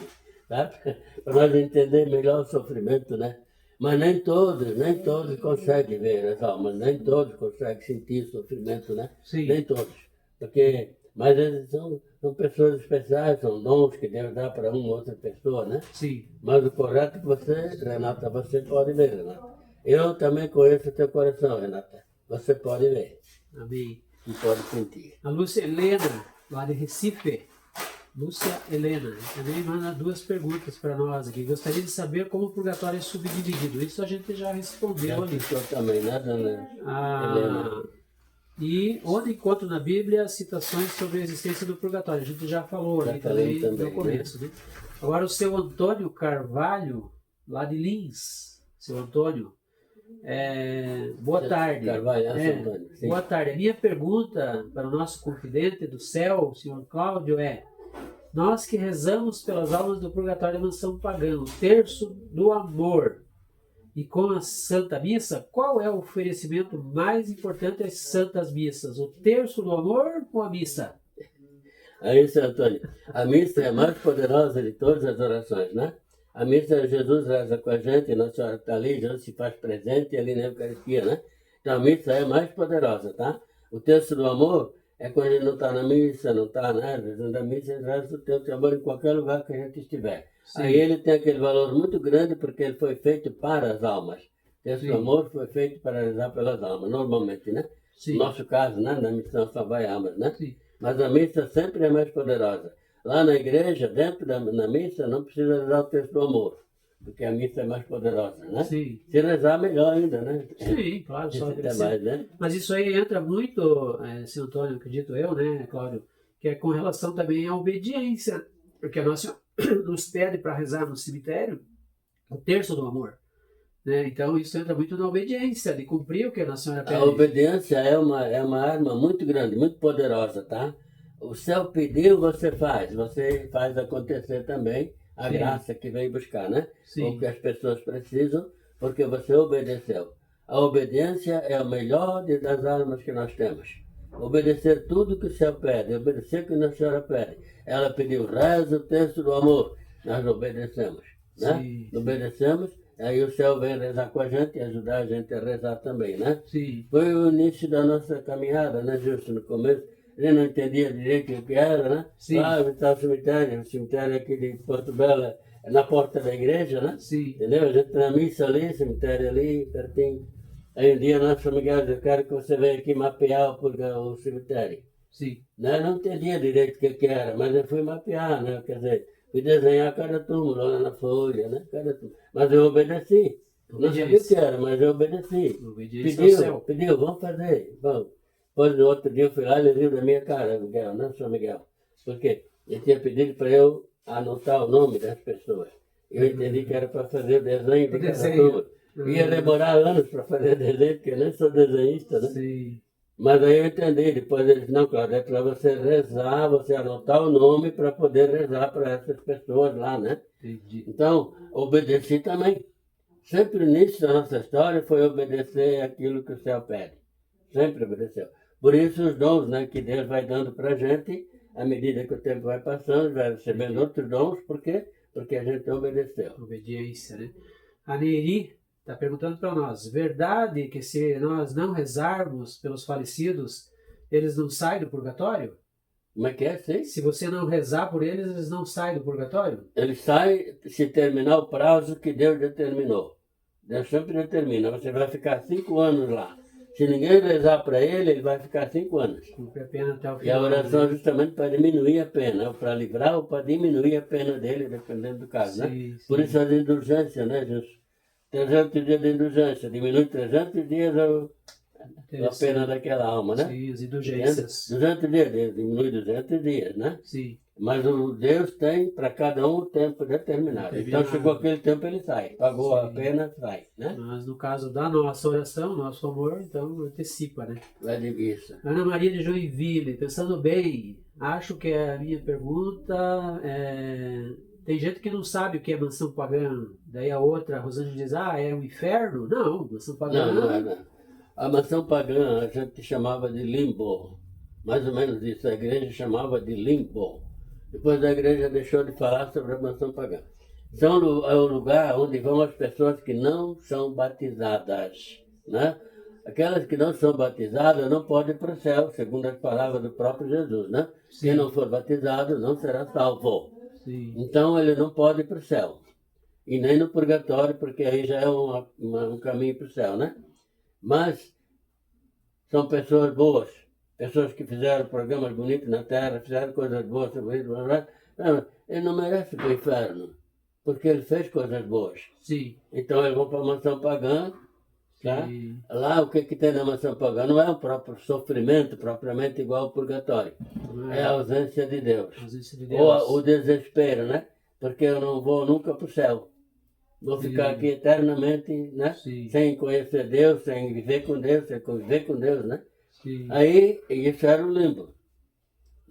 sabe? Para nós entender melhor o sofrimento, né? Mas nem todos conseguem ver as almas, nem todos conseguem sentir o sofrimento, né? Sim. Nem todos. Mas eles são pessoas especiais, são dons que Deus dá para uma ou outra pessoa, né? Sim. Mas o correto é que você, Renata, você pode ver, Renata. Eu também conheço o teu coração, Renata. Você pode ver. Amém. E pode sentir. A Lúcia Helena, lá de Recife. Lúcia Helena, também manda 2 perguntas para nós aqui. Gostaria de saber como o purgatório é subdividido. Isso a gente já respondeu ali. Também, né, dona Helena? E onde encontro na Bíblia citações sobre a existência do purgatório. A gente já falou ali também no começo. Né? Agora o seu Antônio Carvalho, lá de Lins. Seu Antônio, boa tarde. Carvalho, Antônio. Boa tarde. A minha pergunta para o nosso confidente do céu, o senhor Cláudio, é: nós que rezamos pelas almas do purgatório da mansão pagã, o terço do amor, e com a Santa Missa, qual é o oferecimento mais importante às Santas Missas? O terço do amor ou a missa? Aí, seu Antônio, a missa é a mais poderosa de todas as orações, né? A missa, Jesus reza com a gente, Nossa Senhora está ali, Jesus se faz presente ali na Eucaristia, né? Então a missa é a mais poderosa, tá? O terço do amor é quando a gente não está na missa, não está, né? Rezando a missa, ele reza o terço do amor em qualquer lugar que a gente estiver. Sim. Aí ele tem aquele valor muito grande porque ele foi feito para as almas. O terço do amor foi feito para rezar pelas almas, normalmente, né? Sim. No nosso caso, né? Na missão salvar almas, né? Sim. Mas a missa sempre é mais poderosa. Lá na igreja, dentro na missa, não precisa rezar o terço do amor, porque a missa é mais poderosa, né? Sim. Se rezar, melhor ainda, né? Sim, claro. Só mais, né? Mas isso aí entra muito, seu Antônio, acredito eu, né, Cláudio, que é com relação também à obediência, porque a Nossa nos pede para rezar no cemitério o terço do amor. Né? Então isso entra muito na obediência, de cumprir o que a Nossa Senhora pede. A obediência é uma arma muito grande, muito poderosa, tá? O céu pediu, você faz acontecer também a graça que veio buscar, né? Sim. O que as pessoas precisam, porque você obedeceu. A obediência é o melhor das armas que nós temos. Obedecer tudo que o céu pede, obedecer o que a Nossa Senhora pede. Ela pediu, reza o terço do amor. Nós obedecemos, né? Sim. Obedecemos, aí o céu vem rezar com a gente e ajudar a gente a rezar também, né? Sim. Foi o início da nossa caminhada, né, Justo? No começo, a gente não entendia direito o que era, né? Sim. Está o cemitério aqui de Porto Belo, é na porta da igreja, né? Sim. Entendeu? A gente tem a missa ali, cemitério ali, pertinho. Aí um dia nós falamos, eu quero que você venha aqui mapear o cemitério. Sim. Né? Não entendia direito o que era, mas eu fui mapear, né? Quer dizer, fui desenhar cada túmulo lá na folha, né? Cada túmulo. Mas eu obedeci. Não sabia o que era, mas eu obedeci. Pediu, vamos fazer, vamos. Depois no outro dia eu fui lá e ele riu da minha cara, Miguel, não sou Miguel. Por quê? Ele tinha pedido para eu anotar o nome das pessoas. Eu entendi que era para fazer o desenho de cada turma. Ia demorar anos para fazer desenho, porque eu nem sou desenhista, né? Sim. Mas aí eu entendi, depois eles, não, Cláudio, é para você rezar, você anotar o nome para poder rezar para essas pessoas lá, né? Entendi. Então, obedeci também. Sempre o início da nossa história foi obedecer aquilo que o céu pede. Sempre obedeceu. Por isso os dons, né, que Deus vai dando para a gente, à medida que o tempo vai passando, vai recebendo outros dons, por quê? Porque a gente obedeceu. Obediência, né? A Neiri está perguntando para nós, verdade que se nós não rezarmos pelos falecidos, eles não saem do purgatório? Como é que é, sim? Se você não rezar por eles, eles não saem do purgatório? Eles saem se terminar o prazo que Deus determinou. Deus sempre determina, você vai ficar 5 anos lá. Se ninguém rezar para ele, ele vai ficar 5 anos. Cumpre a pena até o E final. a oração é justamente para diminuir a pena, ou para livrar ou para diminuir a pena dele, dependendo do caso, né? Sim, Por isso as indulgências, né, Jesus? 300 dias de indulgência, diminui 300 dias a pena daquela alma, né? Sim, as indulgências. 200 dias, diminui 200 dias, né? Sim. Mas o Deus tem para cada um o tempo determinado. Então chegou aquele tempo, ele sai. Pagou a pena, sai, né? Mas no caso da nossa oração, nosso amor, então antecipa, né? Vai de isso. Ana Maria de Joinville, pensando bem, acho que a minha pergunta é... Tem gente que não sabe o que é mansão pagã. Daí a outra, a Rosângela diz, é um inferno? Não, mansão pagã... Não. A mansão pagã a gente chamava de limbo. Mais ou menos isso, a igreja chamava de limbo. Depois a igreja deixou de falar sobre a mansão pagã. É o lugar onde vão as pessoas que não são batizadas, né? Aquelas que não são batizadas não podem ir para o céu, segundo as palavras do próprio Jesus, né? Sim. Quem não for batizado não será salvo. Sim. Então ele não pode ir para o céu. E nem no purgatório, porque aí já é um caminho para o céu, né? Mas são pessoas boas. Pessoas que fizeram programas bonitos na Terra, fizeram coisas boas, ele não merece ir para o inferno, porque ele fez coisas boas. Sim. Então eles vão para a mansão pagã, tá? Lá o que tem na mansão pagã não é o próprio sofrimento propriamente igual ao purgatório. É a ausência de Deus. Ou o desespero, né? Porque eu não vou nunca para o céu. Vou ficar aqui eternamente, né? Sem conhecer Deus, sem viver com Deus, sem conviver com Deus, né? Sim. Aí, isso era o limbo.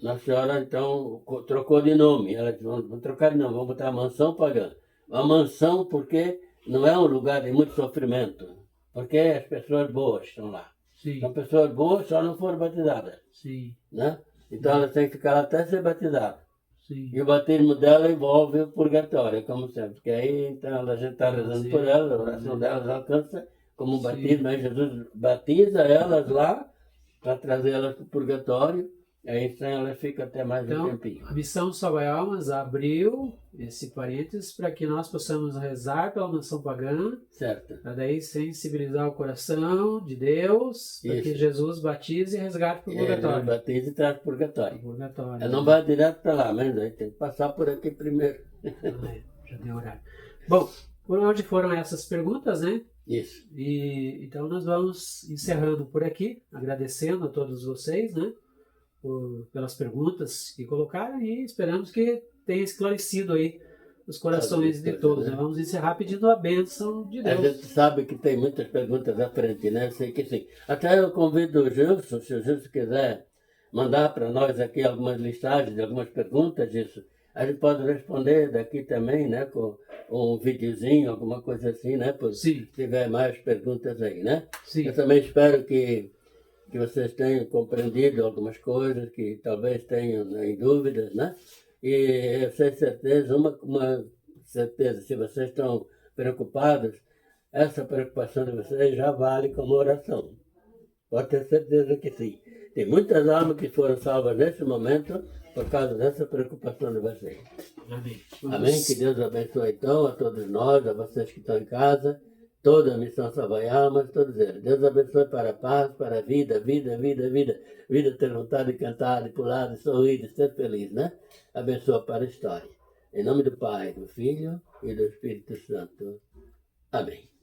Nossa Senhora, então, trocou de nome. Ela disse, vamos trocar de nome, vamos botar a mansão pagã. A mansão porque não é um lugar de muito sofrimento, porque as pessoas boas estão lá. Sim. São pessoas boas, só não foram batizadas. Sim. Né? Então elas têm que ficar lá até ser batizadas. Sim. E o batismo dela envolve o purgatório, como sempre. Porque aí, então, a gente está rezando por elas, a oração delas alcança como um batismo. Aí Jesus batiza elas lá, para trazer elas para o purgatório, e aí então elas ficam até mais um tempinho. A Missão Salva Almas abriu esse parênteses para que nós possamos rezar pela mansão pagã, certo? Para daí sensibilizar o coração de Deus, para que Jesus batize e resgate para o purgatório. Jesus batiza e traz para o purgatório. Ela não vai direto para lá, mas aí tem que passar por aqui primeiro. Já deu horário. Bom, por onde foram essas perguntas, né? Isso. E então nós vamos encerrando por aqui, agradecendo a todos vocês, né, pelas perguntas que colocaram e esperamos que tenha esclarecido aí os corações de todos. Né? Vamos encerrar pedindo a bênção de Deus. A gente sabe que tem muitas perguntas à frente, né? Sei que sim. Até eu convido o Gilson, se o Gilson quiser mandar para nós aqui algumas listagens de algumas perguntas, isso. A gente pode responder daqui também, né? Com um videozinho, alguma coisa assim, né? Se tiver mais perguntas aí, né? Sim. Eu também espero que vocês tenham compreendido algumas coisas, que talvez tenham em dúvidas, né? E eu sei certeza, uma certeza, se vocês estão preocupados, essa preocupação de vocês já vale como oração. Pode ter certeza que sim. Tem muitas almas que foram salvas nesse momento por causa dessa preocupação de vocês. Amém. Amém? Que Deus abençoe então a todos nós, a vocês que estão em casa, toda a Missão Salva Almas, todos eles. Deus abençoe para a paz, para a vida, vida, vida, vida. Vida ter vontade de cantar, de pular, de sorrir, de ser feliz, né? Abençoa para a história. Em nome do Pai, do Filho e do Espírito Santo. Amém.